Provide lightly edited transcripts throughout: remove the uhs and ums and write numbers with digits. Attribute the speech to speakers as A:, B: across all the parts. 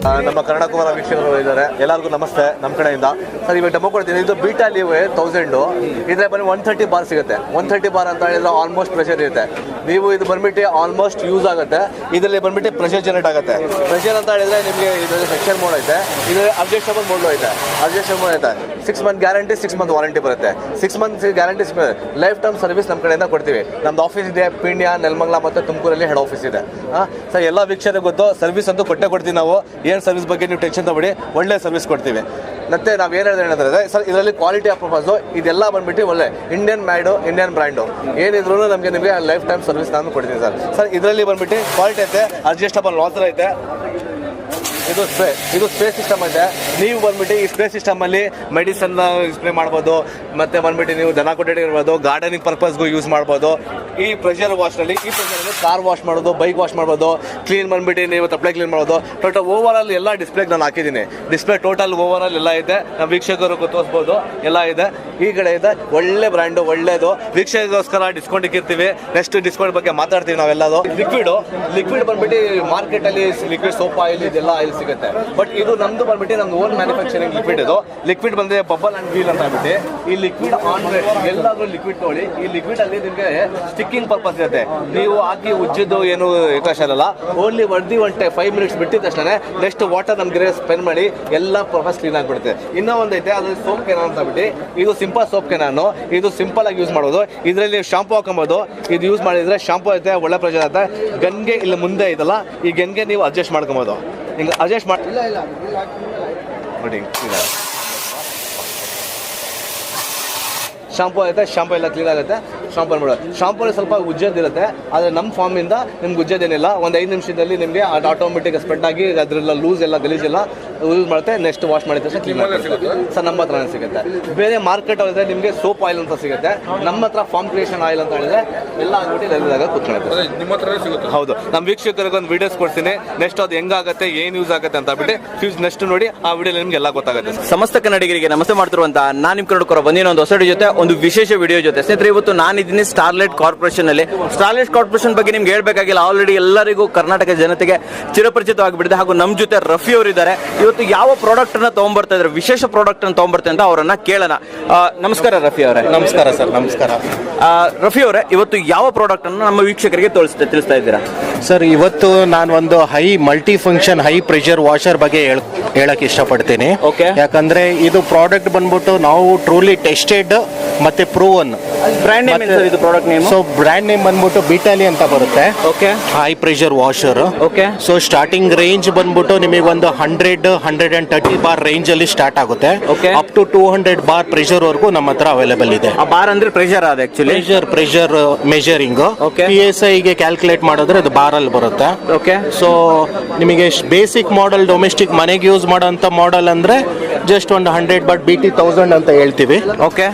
A: ನಮ್ಮ ಕನ್ನಡ ಕುಮಾರ ವೀಕ್ಷಕರು ಇದ್ದಾರೆ, ಎಲ್ಲರಿಗೂ ನಮಸ್ತೆ ನಮ್ಮ ಕಡೆಯಿಂದ. ಸರ್ ಇವಾಗ ಡೆಮೋ ಕೊಡ್ತೀನಿ. ಇದು ಬೀಟಾ ಲೀವ್ 1000 ಇದ್ರೆ ಬನ್ನಿ 130 ಬಾರ್ ಸಿಗುತ್ತೆ. 130 ಬಾರ್ ಅಂತ ಹೇಳಿದ್ರೆ ಆಲ್ಮೋಸ್ಟ್ ಪ್ರೆಷರ್ ಇರುತ್ತೆ. ನೀವು ಇದು ಬಂದ್ಬಿಟ್ಟು ಆಲ್ಮೋಸ್ಟ್ ಯೂಸ್ ಆಗುತ್ತೆ. ಇದರಲ್ಲಿ ಬಂದ್ಬಿಟ್ಟು ಪ್ರೆಷರ್ ಜನರೇಟ್ ಆಗುತ್ತೆ. ಪ್ರೆಷರ್ ಅಂತ ಹೇಳಿದ್ರೆ ನಿಮಗೆ ಇದರಲ್ಲಿ ಸೆಕ್ಷನ್ ಮೋಡ್ ಐತೆ, ಇದರಲ್ಲಿ ಅಡ್ಜಸ್ಟಬಲ್ ಮೋಡ್ ಐತೆ. ಅಡ್ಜಸ್ಟಬಲ್ ಮೋಡ್ ಐತೆ. 6 ಮಂತ್ ಗ್ಯಾರಂಟಿ, 6 ಮಂತ್ ವಾರಂಟಿ ಬರುತ್ತೆ. 6 month guarantee, life time service ನಮ್ಮ ಕಡೆಯಿಂದ ಕೊಡ್ತೀವಿ. ನಮ್ದು ಆಫೀಸ್ ಇದೆ ಪಿಂಡ್ಯ, ನೆಲಮಂಗಲ ಮತ್ತು ತುಮಕೂರಲ್ಲಿ ಹೆಡ್ ಆಫೀಸ್ ಇದೆ. ಸರ್ ಎಲ್ಲ ವೀಕ್ಷಕರಿಗೆ ಗೊತ್ತು, ಸರ್ವಿಸ್ ಅಂತೂ ಕೊಟ್ಟೆ ಕೊಡ್ತೀವಿ ನಾವು. ಏನು ಸರ್ವಿಸ್ ಬಗ್ಗೆ ನೀವು ಟೆನ್ಷನ್ ತಗೊಳ್ಳಿ, ಒಳ್ಳೆ ಸರ್ವಿಸ್ ಕೊಡ್ತೀವಿ. ಮತ್ತೆ ನಾವು ಏನು ಹೇಳಿದ್ರೆ ಸರ್ ಇದರಲ್ಲಿ ಕ್ವಾಲಿಟಿ ಆಫ್ ಪರ್ಪಸು ಇದೆಲ್ಲ ಬಂದ್ಬಿಟ್ಟು ಒಳ್ಳೆ ಇಂಡಿಯನ್ ಮ್ಯಾಡು, ಇಂಡಿಯನ್ ಬ್ರ್ಯಾಂಡು ಏನಿದ್ರು ನಿಮಗೆ ಲೈಫ್ ಟೈಮ್ ಸರ್ವಿಸ್ ನಾನು ಕೊಡ್ತೀನಿ ಸರ್. ಇದರಲ್ಲಿ ಬಂದ್ಬಿಟ್ಟು ಕ್ವಾಲಿಟಿ ಐತೆ, ಅಡ್ಜಸ್ಟಬಲ್ ವಾಟರ್ ಐತೆ. ಇದು ಸ್ಪ್ರೇ ಸಿಸ್ಟಮ್ ಐತೆ. ನೀವು ಬಂದ್ಬಿಟ್ಟು ಈ ಸ್ಪ್ರೇ ಸಿಸ್ಟಮಲ್ಲಿ ಮೆಡಿಸನ್ ಸ್ಪ್ರೇ ಮಾಡ್ಬೋದು, ಮತ್ತು ಬಂದ್ಬಿಟ್ಟು ನೀವು ದನ ಕೊಟ್ಟಿಗೆ ಇರ್ಬೋದು, ಗಾರ್ಡನಿಂಗ್ ಪರ್ಪಸ್ಗೂ ಯೂಸ್ ಮಾಡ್ಬೋದು. ಈ ಪ್ರೆಷರ್ ವಾಶ್ನಲ್ಲಿ ಕಾರ್ ವಾಶ್ ಮಾಡೋದು, ಬೈಕ್ ವಾಶ್ ಮಾಡ್ಬೋದು, ಕ್ಲೀನ್ ಬಂದ್ಬಿಟ್ಟು ನೀವು ತಪ್ಪಲೆ ಕ್ಲೀನ್ ಮಾಡ್ಬೋದು. ಟೋಟಲ್ ಓವರ್ ಆಲ್ ಎಲ್ಲ ಡಿಸ್ಪ್ಲೇಗೆ ನಾನು ಹಾಕಿದ್ದೀನಿ. ಡಿಸ್ಪ್ಲೇ ಟೋಟಲ್ ಓವರ್ ಆಲ್ ಎಲ್ಲ ಇದೆ. ನಮ್ಮ ವೀಕ್ಷಕರು ತೋರಿಸ್ಬೋದು, ಎಲ್ಲ ಇದೆ. ಈ ಕಡೆ ಇದೆ ಒಳ್ಳೆ ಬ್ರ್ಯಾಂಡು, ಒಳ್ಳೇದು. ವೀಕ್ಷಕರಿಗೋಸ್ಕರ ಡಿಸ್ಕೌಂಟ್ ಇಕ್ಕಿರ್ತೀವಿ. ನೆಕ್ಸ್ಟ್ ಡಿಸ್ಕೌಂಟ್ ಬಗ್ಗೆ ಮಾತಾಡ್ತೀವಿ ನಾವೆಲ್ಲದು. ಲಿಕ್ವಿಡ್ ಬಂದ್ಬಿಟ್ಟು ಮಾರ್ಕೆಟಲ್ಲಿ ಲಿಕ್ವಿಡ್ ಸೋಪ್ ಆಯಿಲ್ ಇದೆಲ್ಲ ಆಯಿಲ್ ಸಿಗುತ್ತೆ. ಬಟ್ ಇದು ನಮ್ದು ಬಂದ್ಬಿಟ್ಟು ನಮ್ದು ಓನ್ ಮ್ಯಾನುಫ್ಯಾಕ್ಚರಿಂಗ್ ಲಿಕ್ವಿಡ್. ಇದು ಲಿಕ್ವಿಡ್ ಬಂದ್ರೆ ಬಬಲ್ ಅಂಡ್ ವೀಲ್ ಅಂತ ಹೇಳ್ಬಿಟ್ಟು ಈ ಲಿಕ್ವಿಡ್ ಆನ್ ಎಲ್ಲಾದ್ರೂ ಲಿಕ್ವಿಡ್ ತೊಗೊಳ್ಳಿ. ಈ ಲಿಕ್ವಿಡ್ ಅಲ್ಲಿ ನಿಮಗೆ ಸ್ಟಿಕ್ಕಿಂಗ್ ಪರ್ಪಸ್ ಇರುತ್ತೆ. ನೀವು ಹಾಕಿ ಉಜ್ಜಿದ್ದು ಏನು ಅವಕಾಶ ಇರಲ್ಲ. ಓನ್ಲಿ ಒಂದು 5 ಮಿನಿಟ್ಸ್ ಬಿಟ್ಟಿದ ತಕ್ಷಣ ನೆಕ್ಸ್ಟ್ ವಾಟರ್ ನಮ್ಗೆ ಸ್ಪೆಂಡ್ ಮಾಡಿ ಎಲ್ಲ ಪರ್ಪಸ್ ಕ್ಲೀನ್ ಆಗಿಬಿಡುತ್ತೆ. ಇನ್ನೂ ಒಂದೈತೆ, ಅದು ಸೋಪ್ ಕೆನಾನ್ ಅಂತ ಬಿಟ್ಟು ಇದು ಸಿಂಪಲ್ ಸೋಪ್ ಕೆನಾನು. ಇದು ಸಿಂಪಲ್ ಆಗಿ ಯೂಸ್ ಮಾಡೋದು. ಇದರಲ್ಲಿ ಶಾಂಪು ಹಾಕೊಬೋದು. ಇದು ಯೂಸ್ ಮಾಡಿದ್ರೆ ಶಾಂಪು ಐತೆ, ಒಳ್ಳೆ ಪ್ರೆಷರ್ ಐತೆ. ಗನ್ಗೆ ಇಲ್ಲಿ ಮುಂದೆ ಇದಲ್ಲ, ಈ ಗನ್ಗೆ ನೀವು ಅಡ್ಜಸ್ಟ್ ಮಾಡ್ಕೊಬೋದು. ಹಿಂಗೆ ಅಡ್ಜಸ್ಟ್ ಮಾಡಿ ನೋಡಿ. ಶಾಂಪು ಐತೆ, ಶಾಂಪು ಎಲ್ಲ ಕ್ಲೀನ್ ಆಗುತ್ತೆ. ಶಾಂಪು ಮಾಡೋದು, ಶಾಂಪೂಲ್ಲಿ ಸ್ವಲ್ಪ ಉಜ್ಜೋದಿರುತ್ತೆ. ಆದರೆ ನಮ್ಮ ಫಾರ್ಮಿಂದ ನಿಮ್ಗೆ ಉಜ್ಜೋದೇನಿಲ್ಲ. ಒಂದು 5 ನಿಮಿಷದಲ್ಲಿ ನಿಮಗೆ ಅದು ಆಟೋಮೆಟಿಕ್ ಸ್ಪ್ರೆಡ್ ಆಗಿ ಅದರೆಲ್ಲ ಲೂಸ್ ಎಲ್ಲ ಗಲೀಜೆಲ್ಲ ಯೂಸ್ ಮಾಡುತ್ತೆ. ನೆಕ್ಸ್ಟ್ ವಾಶ್ ಮಾಡಿದ ತಕ್ಷಣ ಕ್ಲೀನ್ ಆಗುತ್ತೆ ಸರ್. ನಮ್ಮ ಹತ್ರನೇ ಸಿಗುತ್ತೆ. ಬೇರೆ ಮಾರ್ಕೆಟ್ ಹೋದರೆ ನಿಮಗೆ ಸೋಪ್ ಆಯಿಲ್ ಅಂತ ಸಿಗುತ್ತೆ. ನಮ್ಮ ಹತ್ರ ಫಾರ್ಮ್ ಕ್ರಿಯೇಷನ್ ಆಯಿಲ್ ಅಂತ ಹೇಳಿದ್ರೆ ಎಲ್ಲ ಆಗ್ಬಿಟ್ಟು ಎಲ್ಲದಾಗ ಕೂತ್ಕೊಳ್ಳುತ್ತೆ. ನಿಮ್ಮ ಹತ್ರ ಸಿಗುತ್ತೆ? ಹೌದು. ನಮ್ಮ ವೀಕ್ಷಕರಿಗೆ ಒಂದು ವೀಡಿಯೋಸ್ ಕೊಡ್ತೀನಿ. ನೆಕ್ಸ್ಟ್ ಅದು ಹೆಂಗಾಗುತ್ತೆ, ಏನು ಯೂಸ್ ಆಗುತ್ತೆ ಅಂತ ಬಿಟ್ಟು ನೆಕ್ಸ್ಟ್ ನೋಡಿ ಆ ವಿಡಿಯೋ ನಿಮ್ಗೆ ಎಲ್ಲ ಗೊತ್ತಾಗುತ್ತೆ.
B: ಸಮಸ್ತ ಕನ್ನಡಿಗರಿಗೆ ನಮಸ್ತೆ ಮಾಡ್ತಿರುವಂತ ನಾನು ನಿಮ್ಮ ಕನ್ನಡಕರ ಬಂದಿನ ಒಂದು ಹೊಸ ಜೊತೆ ಒಂದು ವಿಶೇಷ ವಿಡಿಯೋ ಜೊತೆ. ಸ್ನೇಹಿತರೆ, ಇವತ್ತು ನಾನಿದ್ದೀನಿ ಸ್ಟಾರ್ಲೈಟ್ ಕಾರ್ಪೊರೇಷನ್ ಅಲ್ಲಿ. ಸ್ಟಾರ್ಲೈಟ್ ಕಾರ್ಪೊರೇಷನ್ ಬಗ್ಗೆ ನಿಮ್ಗೆ ಹೇಳ್ಬೇಕಾಗಿಲ್ಲ, ಆಲ್ರೆಡಿ ಎಲ್ಲರಿಗೂ ಕರ್ನಾಟಕ ಜನತೆಗೆ ಚಿರಪರಿಚಿತವಾಗಿಬಿಟ್ಟಿದೆ. ಹಾಗೂ ನಮ್ಮ ಜೊತೆ ರಫಿ ಅವರು ಇದ್ದಾರೆ. ಇವತ್ತು ಯಾವ ಪ್ರಾಡಕ್ಟ್ ಅನ್ನ ತಗೊಂಡ್ಬರ್ತಾ ಇದ್ದಾರೆ, ವಿಶೇಷ ಪ್ರಾಡಕ್ಟ್ ಅನ್ನು ತಗೊಂಡ್ಬರ್ತಾರೆ ಅಂತ ಅವರನ್ನ ಕೇಳೋಣ. ನಮಸ್ಕಾರ ರಫಿ ಅವರೇ.
A: ನಮಸ್ಕಾರ ಸರ್. ನಮಸ್ಕಾರ
B: ರಫಿ ಅವರೇ, ಇವತ್ತು ಯಾವ ಪ್ರಾಡಕ್ಟ್ ಅನ್ನು ನಮ್ಮ ವೀಕ್ಷಕರಿಗೆ ತಿಳಿಸ್ತಾ ಇದ್ದೀರಾ
C: ಸರ್? ಇವತ್ತು ನಾನು ಒಂದು multi function high pressure washer ಬಗ್ಗೆ ಹೇಳಕ್ ಇಷ್ಟಪಡ್ತೀನಿ. ಯಾಕಂದ್ರೆ ಇದು ಪ್ರಾಡಕ್ಟ್ ಬಂದ್ಬಿಟ್ಟು ನಾವು ಟ್ರೂಲಿ ಟೆಸ್ಟೆಡ್ ಮತ್ತೆ ಪ್ರೂವನ್.
B: ಬ್ರ್ಯಾಂಡ್ ನೇಮ್ ಏನು ಇದು product name?
C: So brand name ಬಂದ್ಬಿಟ್ಟು ಬಿಟಾಲಿ ಅಂತ ಬರುತ್ತೆ. High pressure washer. So starting range ಬಂದ್ಬಿಟ್ಟು ನಿಮಗೆ ಒಂದು 100-130 ಬಾರ್ ರೇಂಜ್ ಅಲ್ಲಿ ಸ್ಟಾರ್ಟ್ ಆಗುತ್ತೆ. ಅಪ್ ಟು 200 ಬಾರ್ ಪ್ರೆಷರ್ ವರೆಗೂ ನಮ್ಮ ಹತ್ರ ಅವೈಲೇಬಲ್ ಇದೆ.
B: ಬಾರ್ ಅಂದ್ರೆ ಪ್ರೆಷರ್ ಅದ ಆಕ್ಚುಲಿ
C: ಪ್ರೆಷರ್ ಮೆಜರಿಂಗ್. PSI ಗೆ ಕ್ಯಾಲ್ಕುಲೇಟ್ ಮಾಡಿದ್ರೆ ಅದು ಬಾರ್ ಅಲ್ಲಿ ಬರುತ್ತೆ. ಸೊ ನಿಮಗೆ ಬೇಸಿಕ್ ಮಾಡೆಲ್ ಡೊಮೆಸ್ಟಿಕ್ ಮನೆಗೆ ಯೂಸ್ ಮಾಡೋಂಥ ಮಾಡೆಲ್ ಅಂದ್ರೆ ಜಸ್ಟ್ ಒಂದು 100 ಬಟ್ BT 1000 ಅಂತ ಹೇಳ್ತೀವಿ.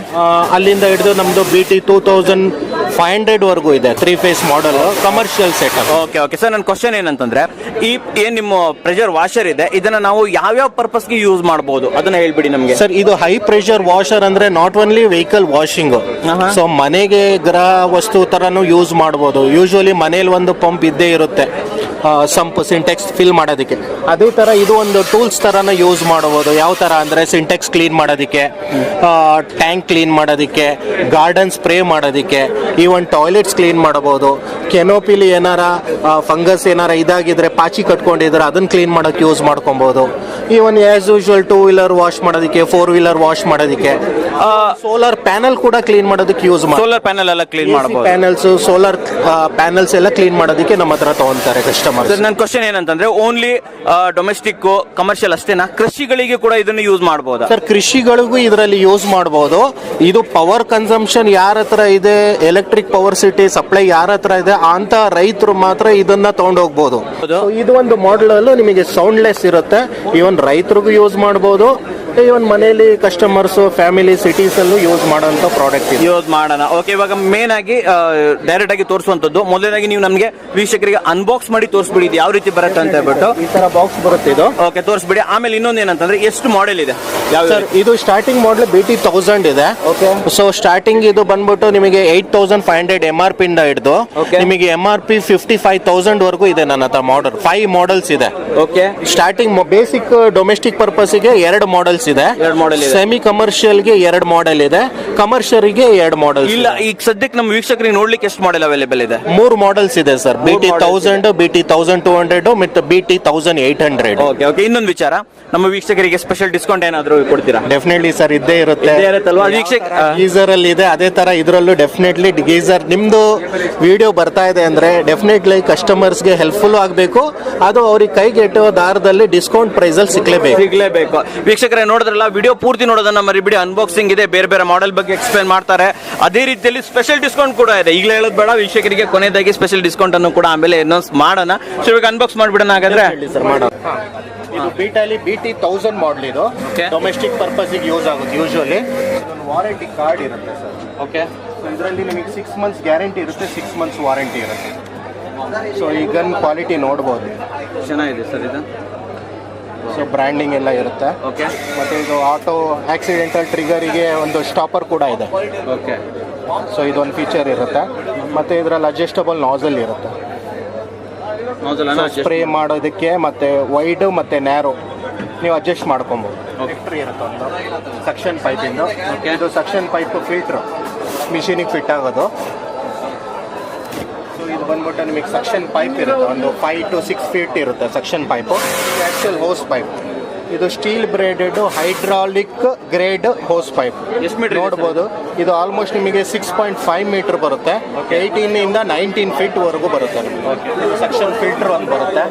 C: ಅಲ್ಲಿಂದ ಹಿಡಿದು ನಮ್ದು BT 2500 ವರೆಗೂ ಇದೆ. 3 phase model commercial setup.
B: Okay sir, ನನ್ನ ಕ್ವಶನ್ ಏನಂತಂದ್ರೆ, ಈ ಏನ್ ನಿಮ್ಮ ಪ್ರೆಷರ್ ವಾಷರ್ ಇದೆ, ಇದನ್ನ ನಾವು ಯಾವ್ಯಾವ ಪರ್ಪಸ್ಗೆ ಯೂಸ್ ಮಾಡಬಹುದು ಅದನ್ನ ಹೇಳ್ಬಿಡಿ ನಮಗೆ.
C: ಸರ್, ಇದು ಹೈ ಪ್ರೆಷರ್ ವಾಷರ್ ಅಂದ್ರೆ not only vehicle washing. So ಮನೆಗೆ ಗೃಹ ವಸ್ತು ತರನು ಯೂಸ್ ಮಾಡಬಹುದು. ಯೂಶುವಲಿ ಮನೇಲಿ ಒಂದು ಪಂಪ್ ಇದ್ದೇ ಇರುತ್ತೆ ಸಂಪ್ ಸಿಂಟೆಕ್ಸ್ ಫಿಲ್ ಮಾಡೋದಕ್ಕೆ. ಅದೇ ತರ ಇದು ಒಂದು ಟೂಲ್ಸ್ ತರನ ಯೂಸ್ ಮಾಡಬಹುದು. ಯಾವ ತರ ಅಂದ್ರೆ ಸಿಂಟೆಕ್ಸ್ ಕ್ಲೀನ್ ಮಾಡೋದಕ್ಕೆ, ಟ್ಯಾಂಕ್ ಕ್ಲೀನ್ ಮಾಡೋದಕ್ಕೆ, ಗಾರ್ಡನ್ ಸ್ಪ್ರೇ ಮಾಡೋದಕ್ಕೆ, ಈವನ್ ಟಾಯ್ಲೆಟ್ಸ್ ಕ್ಲೀನ್ ಮಾಡಬಹುದು. ಕೆನೋಪಿಲಿ ಏನಾರ ಫಂಗಸ್ ಏನಾರ ಇದಾಗಿದ್ರೆ, ಪಾಚಿ ಕಟ್ಕೊಂಡಿದ್ರೆ ಅದನ್ನ ಕ್ಲೀನ್ ಮಾಡೋಕೆ ಯೂಸ್ ಮಾಡ್ಕೊಬಹುದು. Even as usual 2 wheeler wash ಮಾಡೋದಕ್ಕೆ, 4 ವೀಲರ್ ವಾಶ್ ಮಾಡೋದಕ್ಕೆ, ಸೋಲಾರ್ ಪ್ಯಾನಲ್ ಕೂಡ ಕ್ಲೀನ್ ಮಾಡೋದಕ್ಕೆ ಯೂಸ್ ಮಾಡಿ.
B: ಸೋಲಾರ್ ಪ್ಯಾನಲ್ ಎಲ್ಲ ಕ್ಲೀನ್ ಮಾಡಬಹುದು.
C: ಪ್ಯಾನಲ್ಸ್, ಸೋಲಾರ್ ಪ್ಯಾನಲ್ಸ್ ಎಲ್ಲ ಕ್ಲೀನ್ ಮಾಡೋದಕ್ಕೆ ನಮ್ಮ ಹತ್ರ ತಗೊಂತಾರೆ ಕಸ್ಟಮರ್.
B: ನನ್ನ ಕ್ವಶನ್ ಏನಂತಂದ್ರೆ, ಓನ್ಲಿ ಡೊಮೆಸ್ಟಿಕ್ ಕಮರ್ಷಿಯಲ್ ಅಷ್ಟೇನಾ, ಕೃಷಿಗಳಿಗೆ ಕೂಡ ಇದನ್ನು ಯೂಸ್ ಮಾಡಬಹುದು?
C: ಸರ್, ಕೃಷಿಗಳಿಗೂ ಇದರಲ್ಲಿ ಯೂಸ್ ಮಾಡಬಹುದು. ಇದು ಪವರ್ ಕನ್ಸಂಪ್ಷನ್ ಯಾರ ಹತ್ರ ಇದೆ, ಎಲೆಕ್ಟ್ರಿಕ್ ಪವರ್ ಸಿಟಿ ಸಪ್ಲೈ ಯಾರ ಹತ್ರ ಇದೆ ಅಂತ ರೈತರು ಮಾತ್ರ ಇದನ್ನ ತಗೊಂಡು ಹೋಗ್ಬೋದು. ಇದು ಒಂದು ಮಾಡೆಲ್ ಅಲ್ಲೂ ನಿಮಗೆ ಸೌಂಡ್ಲೆಸ್ ಇರುತ್ತೆ. ಇವನ್ ರೈತರಿಗೂ ಯೂಸ್ ಮಾಡಬಹುದು, ಮತ್ತೆ ಇವನ್ ಮನೆಯಲ್ಲಿ ಕಸ್ಟಮರ್ಸ್ ಫ್ಯಾಮಿಲಿ ಸಿಟೀಸ್ ಅಲ್ಲೂ ಯೂಸ್ ಮಾಡೋಂಥ ಪ್ರಾಡಕ್ಟ್ ಇದೆ.
B: ಯೂಸ್ ಮಾಡೋಣ. ಓಕೆ, ಇವಾಗ ಮೇನ್ ಆಗಿ ಡೈರೆಕ್ಟ್ ಆಗಿ ತೋರಿಸುವಂತದ್ದು. ಮೊದಲನೇದಾಗಿ ನೀವು ನಮಗೆ ವೀಕ್ಷಕರಿಗೆ ಅನ್ಬಾಕ್ಸ್ ಮಾಡಿ ತೋರಿಸ್ಬಿಡಿ ಇದು ಯಾವ ರೀತಿ ಬರುತ್ತೆ ಅಂತ ಹೇಳ್ಬಿಟ್ಟು.
C: ಈ ತರ ಬಾಕ್ಸ್ ಬರುತ್ತೆ ಇದು.
B: ಓಕೆ, ತೋರಿಸ್ಬಿಡಿ. ಆಮೇಲೆ ಇನ್ನೊಂದು ಏನಂತಂದ್ರೆ ಎಷ್ಟು ಮಾಡೆಲ್ ಇದೆ?
C: ಸರ್ ಇದು ಸ್ಟಾರ್ಟಿಂಗ್ ಮಾಡಲ್ BT1000 ಇದೆ. ಸೊ ಸ್ಟಾರ್ಟಿಂಗ್ ಇದು ಬಂದ್ಬಿಟ್ಟು ನಿಮಗೆ 8500 MRP ಇಂದ ಹಿಡಿದು ನಿಮಗೆ MRP 55,000 ವರೆಗೂ ಇದೆ ನನ್ನ ಹತ್ರ ಮಾಡೆಲ್. 5 ಮಾಡೆಲ್ಸ್ ಇದೆ.
B: Okay,
C: starting basic domestic purpose ಗೆ 2 ಮಾಡೆಲ್ಸ್ ಇದೆ.
B: ಮಾಡೆಲ್ ಇದೆ.
C: ಸೆಮಿ ಕಮರ್ಷಿಯಲ್ ಗೆ 2 ಮಾಡೆಲ್ ಇದೆ. ಕಮರ್ಷಿಯಲ್ ಗೆ 2 ಮಾಡೆಲ್ಸ್
B: ಇಲ್ಲ. ಈಗ ಸದ್ಯಕ್ಕೆ ನಮ್ಮ ವೀಕ್ಷಕರಿಗೆ ನೋಡ್ಲಿಕ್ಕೆ ಎಷ್ಟು ಮಾಡೆಲ್ ಅವೈಲೇಬಲ್ ಇದೆ?
C: 3 ಮಾಡೆಲ್ಸ್ ಇದೆ ಸರ್. BT1000, BT1200 ಮತ್ತು BT1800.
B: Okay okay. ಇನ್ನೊಂದು ವಿಚಾರ, ನಮ್ಮ ವೀಕ್ಷಕರಿಗೆ ಸ್ಪೆಷಲ್ ಡಿಸ್ಕೌಂಟ್ ಏನಾದರೂ ಕೊಡ್ತೀರಾ?
C: ಡೆಫಿನೆಟ್ಲಿ ಸರ್ ಇದ್ದೇ ಇರುತ್ತೆ.
B: ಗೀಸರ್
C: ಅಲ್ಲಿ ಇದೆ ಅದೇ ತರ ಇದರಲ್ಲೂ ಡೆಫಿನೆಟ್ಲಿ ಗೀಸರ್. ನಿಮ್ದು ವಿಡಿಯೋ ಬರ್ತಾ ಇದೆ ಅಂದ್ರೆ ಡೆಫಿನೆಟ್ಲಿ ಕಸ್ಟಮರ್ಸ್ ಗೆ ಹೆಲ್ಪ್ಫುಲ್ ಆಗಬೇಕು. ಅದು ಅವ್ರಿಗೆ ಕೈಗೆ ಎಟ್ಟುವ ದಾರದಲ್ಲಿ ಡಿಸ್ಕೌಂಟ್ ಪ್ರೈಸ್ ಅಲ್ಲಿ ಸಿಗ್ಲೇಬೇಕು.
B: ವೀಕ್ಷಕರೇ ನೋಡಿದ್ರಲ್ಲ, ವಿಡಿಯೋ ಪೂರ್ತಿ ನೋಡೋದನ್ನ ಮರಿಬಿಡಿ. ಅನ್ಬಾಕ್ಸಿಂಗ್ ಇದೆ, ಬೇರೆ ಬೇರೆ ಮಾಡೆಲ್ ಬಗ್ಗೆ ಎಕ್ಸ್ಪ್ಲೇನ್ ಮಾಡ್ತಾರೆ. ಅದೇ ರೀತಿಯಲ್ಲಿ ಸ್ಪೆಷಲ್ ಡಿಸ್ಕೌಂಟ್ ಕೂಡ ಇದೆ. ಈಗಲೇ ಹೇಳೋದು ಬೇಡ, ವೀಕ್ಷಕರಿಗೆ ಕೊನೆಯದಾಗಿ ಸ್ಪೆಷಲ್ ಡಿಸ್ಕೌಂಟ್ ಅನ್ನು ಕೂಡ ಆಮೇಲೆ ಅನೌನ್ಸ್ ಮಾಡೋಣ. ಸೊ ಇವಾಗ ಅನ್ಬಾಕ್ಸ್ ಮಾಡ್ಬಿಡೋಣ ಹಾಗಾದ್ರೆ.
C: ಇದು BT1000 ಮಾಡಲ್. ಇದು ಡೊಮೆಸ್ಟಿಕ್ ಪರ್ಪಸ್ ಯೂಸ್ ಆಗುತ್ತೆ. ಯೂಶುವಲಿ ವಾರಂಟಿ ಕಾರ್ಡ್ ಇರುತ್ತೆ ಸರ್.
B: ಓಕೆ,
C: ಇದರಲ್ಲಿ ನಿಮಗೆ 6 ಮಂತ್ಸ್ ಗ್ಯಾರಂಟಿ ಇರುತ್ತೆ, 6 ಮಂತ್ಸ್ ವಾರಂಟಿ ಇರುತ್ತೆ. ಸೊ ಈ ಗನ್ ಕ್ವಾಲಿಟಿ ನೋಡ್ಬೋದು,
B: ಚೆನ್ನಾಗಿದೆ ಸರ್ ಇದು.
C: ಸೊ ಬ್ರ್ಯಾಂಡಿಂಗ್ ಎಲ್ಲ ಇರುತ್ತೆ.
B: ಓಕೆ,
C: ಮತ್ತೆ ಇದು ಆಟೋ ಆಕ್ಸಿಡೆಂಟಲ್ ಟ್ರಿಗರಿಗೆ ಒಂದು ಸ್ಟಾಪರ್ ಕೂಡ ಇದೆ.
B: ಓಕೆ,
C: ಸೊ ಇದೊಂದು ಫೀಚರ್ ಇರುತ್ತೆ. ಮತ್ತೆ ಇದರಲ್ಲಿ ಅಡ್ಜಸ್ಟಬಲ್ ನಾಸಲ್ ಇರುತ್ತೆ. ಸ್ಪ್ರೇ ಮಾಡೋದಕ್ಕೆ ಮತ್ತೆ ವೈಡ್ ಮತ್ತೆ ನ್ಯಾರೋ ನೀವು ಅಡ್ಜಸ್ಟ್ ಮಾಡ್ಕೊಬೋದು. ಇರುತ್ತೆ ಒಂದು ಸಕ್ಷನ್ ಪೈಪ್ ಇಂದು. ಇದು ಸಕ್ಷನ್ ಪೈಪ್ ಫಿಲ್ಟರ್ ಮಿಷಿನಿಗೆ ಫಿಟ್ ಆಗೋದು. ಸೊ ಇದು ಬಂದ್ಬಿಟ್ಟು ನಿಮಗೆ ಸಕ್ಷನ್ ಪೈಪ್ ಇರುತ್ತೆ, ಒಂದು 5 to 6 feet ಇರುತ್ತೆ suction pipe. Actual hose pipe ಇದು steel braided hydraulic grade hose pipe. ನೋಡ್ಬೋದು ಇದು ಆಲ್ಮೋಸ್ಟ್ ನಿಮಗೆ 6.5 ಮೀಟರ್ ಬರುತ್ತೆ. 18 ಇಂದ 19 feet ವರೆಗೂ ಬರುತ್ತೆ ನಿಮಗೆ. ಸಕ್ಷನ್ ಫಿಲ್ಟರ್ ಒಂದು ಬರುತ್ತೆ,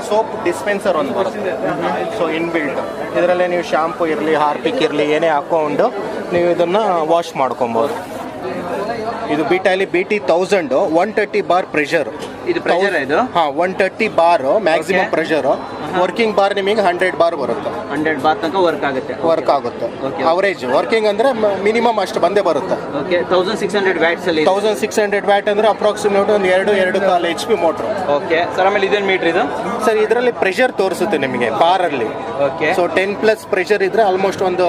C: ಸೋಪ್ ಡಿಸ್ಪೆನ್ಸರ್ ಒಂದು ಬರುತ್ತೆ. ಸೊ ಇನ್ಬಿಲ್ಟ್ ಇದರಲ್ಲೇ ನೀವು ಶಾಂಪು ಇರಲಿ ಹಾರ್ಪಿಕ್ ಇರಲಿ ಏನೇ ಹಾಕೊಂಡು ನೀವು ಇದನ್ನು ವಾಶ್ ಮಾಡ್ಕೊಬೋದು. ಇದು BT1000 130 ಬಾರ್ ಪ್ರೆಷರ್.
B: ಇದು ಪ್ರೆಷರ್ ಇದು?
C: ಹಾಂ, 130 bar maximum pressure. Working bar ನಿಮಗೆ 100 ಬಾರ್ ಬರುತ್ತೆ.
B: 100 ಬಾರ್ ತನಕ ವರ್ಕ್ ಆಗುತ್ತೆ.
C: ಅವರೇಜ್ ವರ್ಕಿಂಗ್ ಅಂದ್ರೆ ಮಿನಿಮಮ್ ಅಷ್ಟು ಬಂದೇ ಬರುತ್ತೆ.
B: ಓಕೆ, 1600 ವ್ಯಾಟ್ಸ್ ಅಲ್ಲಿ.
C: 1600 ವ್ಯಾಟ್ ಅಂದ್ರೆ ಅಪ್ರಾಕ್ಸಿಮೇಟ್ ಒಂದು 2.5 HP ಮೋಟ್ರು.
B: ಓಕೆ ಸರ್, ಆಮೇಲೆ ಇದೇನು ಮೀಟರ್ ಇದು?
C: ಸರ್ ಇದರಲ್ಲಿ ಪ್ರೆಷರ್ ತೋರಿಸುತ್ತೆ ನಿಮಗೆ ಬಾರ್ ಅಲ್ಲಿ.
B: ಓಕೆ,
C: ಸೊ 10+ ಪ್ರೆಷರ್ ಇದ್ರೆ ಆಲ್ಮೋಸ್ಟ್ ಒಂದು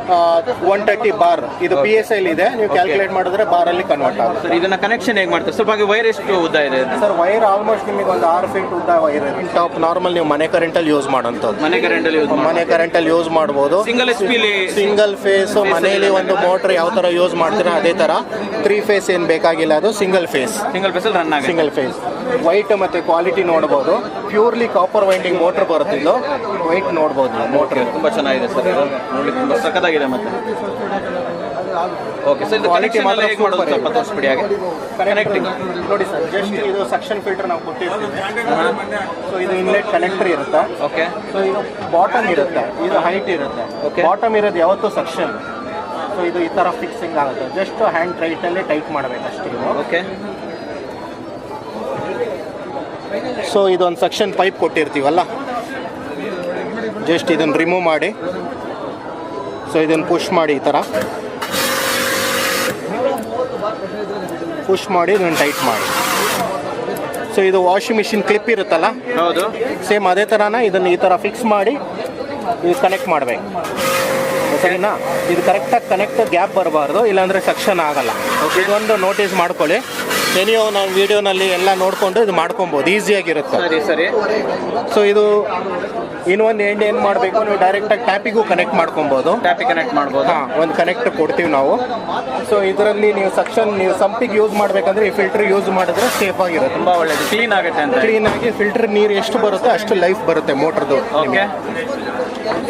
C: 130 ಬಾರ್. ಇದು PSI ಇದೆ, ನೀವು ಕ್ಯಾಲ್ಕುಲೇಟ್ ಮಾಡಿದ್ರೆ ಬಾರ್ ಅಲ್ಲಿ ಕನ್ವರ್ಟ್ ಆಗುತ್ತೆ.
B: ಸರ್ ಇದನ್ನ ಕನೆಕ್ಷನ್ ಹೇಗೆ ಮಾಡ್ತಾರೆ? ಸ್ವಲ್ಪ ವೈರ್ ಎಷ್ಟು ಉದ್ದ ಇದೆ?
C: ಸರ್ ವೈರ್ ಆಲ್ಮೋಸ್ಟ್ ನಿಮಗೆ ಒಂದು 6 feet ಉದ್ದ ವೈರ್ ಇದೆ. ಟಾಪ್ ನಾರ್ಮಲ್ ನೀವು ಮನೆ ಕರೆಂಟಲ್ಲಿ ಯೂಸ್ ಮಾಡೋಂಥದ್ದು.
B: ಮನೆ ಕರೆಂಟಲ್ಲಿ
C: ಯೂಸ್ ಮಾಡ್ಬೋದು. ಸಿಂಗಲ್ ಫೇಸ್ ಮನೆಯಲ್ಲಿ ಒಂದು ಮೋಟರ್ ಯಾವ ತರ ಯೂಸ್ ಮಾಡ್ತೀರಾ ಅದೇ ತರ 3 phase ಏನು ಬೇಕಾಗಿಲ್ಲ. ಅದು single phase single phase. White ಮತ್ತೆ ಕ್ವಾಲಿಟಿ ನೋಡ್ಬೋದು. ಪ್ಯೂರ್ಲಿ ಕಾಪರ್ ವೈಂಡಿಂಗ್ ಮೋಟರ್ ಬರುತ್ತಿದ್ದು. ವೈಟ್ ನೋಡ್ಬೋದು, ಮೋಟರ್
B: ತುಂಬಾ ಚೆನ್ನಾಗಿದೆ ಸರ್. ನೋಡ್ಲಿಕ್ಕೆ ತುಂಬಾ ಸಖತ್ತಾಗಿದೆ. ಮತ್ತೆ ಓಕೆ ಸರ್,
C: ಕ್ವಾಲಿಟಿ ಮಾತ್ರ
B: ಹೇಗೆ ಮಾಡೋದು ಸ್ವಲ್ಪ ತೋರಿಸ್ಬಿಡಿ. ಹಾಗೆ ಕನೆಕ್ಟಿಂಗ್
C: ನೋಡಿ ಸರ್, ಜಸ್ಟ್ ಇದು ಸಕ್ಷನ್ ಫಿಲ್ಟರ್ ನಾವು ಕೊಟ್ಟಿರ್ತೀವಿ. ಸೊ ಇದು ಇನ್ಲೆಟ್ ಕನೆಕ್ಟರ್ ಇರುತ್ತೆ.
B: ಓಕೆ,
C: ಸೊ ಇದು ಬಾಟಮ್ ಇರುತ್ತೆ, ಇದು ಹೈಟ್ ಇರುತ್ತೆ. ಬಾಟಮ್ ಇರೋದು ಯಾವತ್ತೂ ಸಕ್ಷನ್. ಸೊ ಇದು ಈ ಥರ ಫಿಕ್ಸಿಂಗ್ ಆಗುತ್ತೆ. ಜಸ್ಟ್ ಹ್ಯಾಂಡ್ ಟೈಟಲ್ಲಿ ಟೈಟ್ ಮಾಡಬೇಕು ಅಷ್ಟೇ.
B: ಓಕೆ,
C: ಸೊ ಇದೊಂದು ಸಕ್ಷನ್ ಪೈಪ್ ಕೊಟ್ಟಿರ್ತೀವಲ್ಲ, ಜಸ್ಟ್ ಇದನ್ನು ರಿಮೂವ್ ಮಾಡಿ. ಸೊ ಇದನ್ನು ಪುಷ್ ಮಾಡಿ, ಈ ಥರ ಪುಷ್ ಮಾಡಿ ಇದನ್ನು ಟೈಟ್ ಮಾಡಿ. ಸೊ ಇದು ವಾಷಿಂಗ್ ಮಿಷಿನ್ ಕ್ಲಿಪ್ ಇರುತ್ತಲ್ಲ,
B: ಹೌದು,
C: ಸೇಮ್ ಅದೇ ಥರನ ಇದನ್ನು ಈ ಥರ ಫಿಕ್ಸ್ ಮಾಡಿ ಇದು ಕನೆಕ್ಟ್ ಮಾಡಬೇಕು. ಸರಿನಾ? ಇದು ಕರೆಕ್ಟಾಗಿ ಕನೆಕ್ಟ್ ಗ್ಯಾಪ್ ಬರಬಾರ್ದು, ಇಲ್ಲಾಂದರೆ ಸಕ್ಷನ್ ಆಗಲ್ಲ. ಇದೊಂದು ನೋಟಿಸ್ ಮಾಡ್ಕೊಳ್ಳಿ. ನೀವು ನಾವು ವಿಡಿಯೋನಲ್ಲಿ ಎಲ್ಲ ನೋಡಿಕೊಂಡು ಇದು ಮಾಡ್ಕೊಬೋದು, ಈಸಿಯಾಗಿರುತ್ತೆ.
B: ಸರಿ.
C: ಸೊ ಇದು ಇನ್ನೊಂದು ಎಂಡ್ ಏನು ಮಾಡಬೇಕು, ನೀವು ಡೈರೆಕ್ಟಾಗಿ ಟ್ಯಾಪಿಗೂ ಕನೆಕ್ಟ್ ಮಾಡ್ಕೊಬೋದು. ಹಾಂ, ಒಂದು ಕನೆಕ್ಟ್ ಕೊಡ್ತೀವಿ ನಾವು. ಸೊ ಇದರಲ್ಲಿ ನೀವು ಸಕ್ಷನ್ ನೀವು ಸಂಪಿಗೆ ಯೂಸ್ ಮಾಡಬೇಕಂದ್ರೆ ಈ ಫಿಲ್ಟರ್ ಯೂಸ್ ಮಾಡಿದ್ರೆ ಸೇಫ್ ಆಗಿರುತ್ತೆ,
B: ತುಂಬ ಒಳ್ಳೆಯದು, ಕ್ಲೀನ್ ಆಗುತ್ತೆ ಅಂತ.
C: ಕ್ಲೀನಾಗಿ ಫಿಲ್ಟರ್ ನೀರು ಎಷ್ಟು ಬರುತ್ತೆ ಅಷ್ಟು ಲೈಫ್ ಬರುತ್ತೆ ಮೋಟ್ರದ್ದು.
B: ಓಕೆ,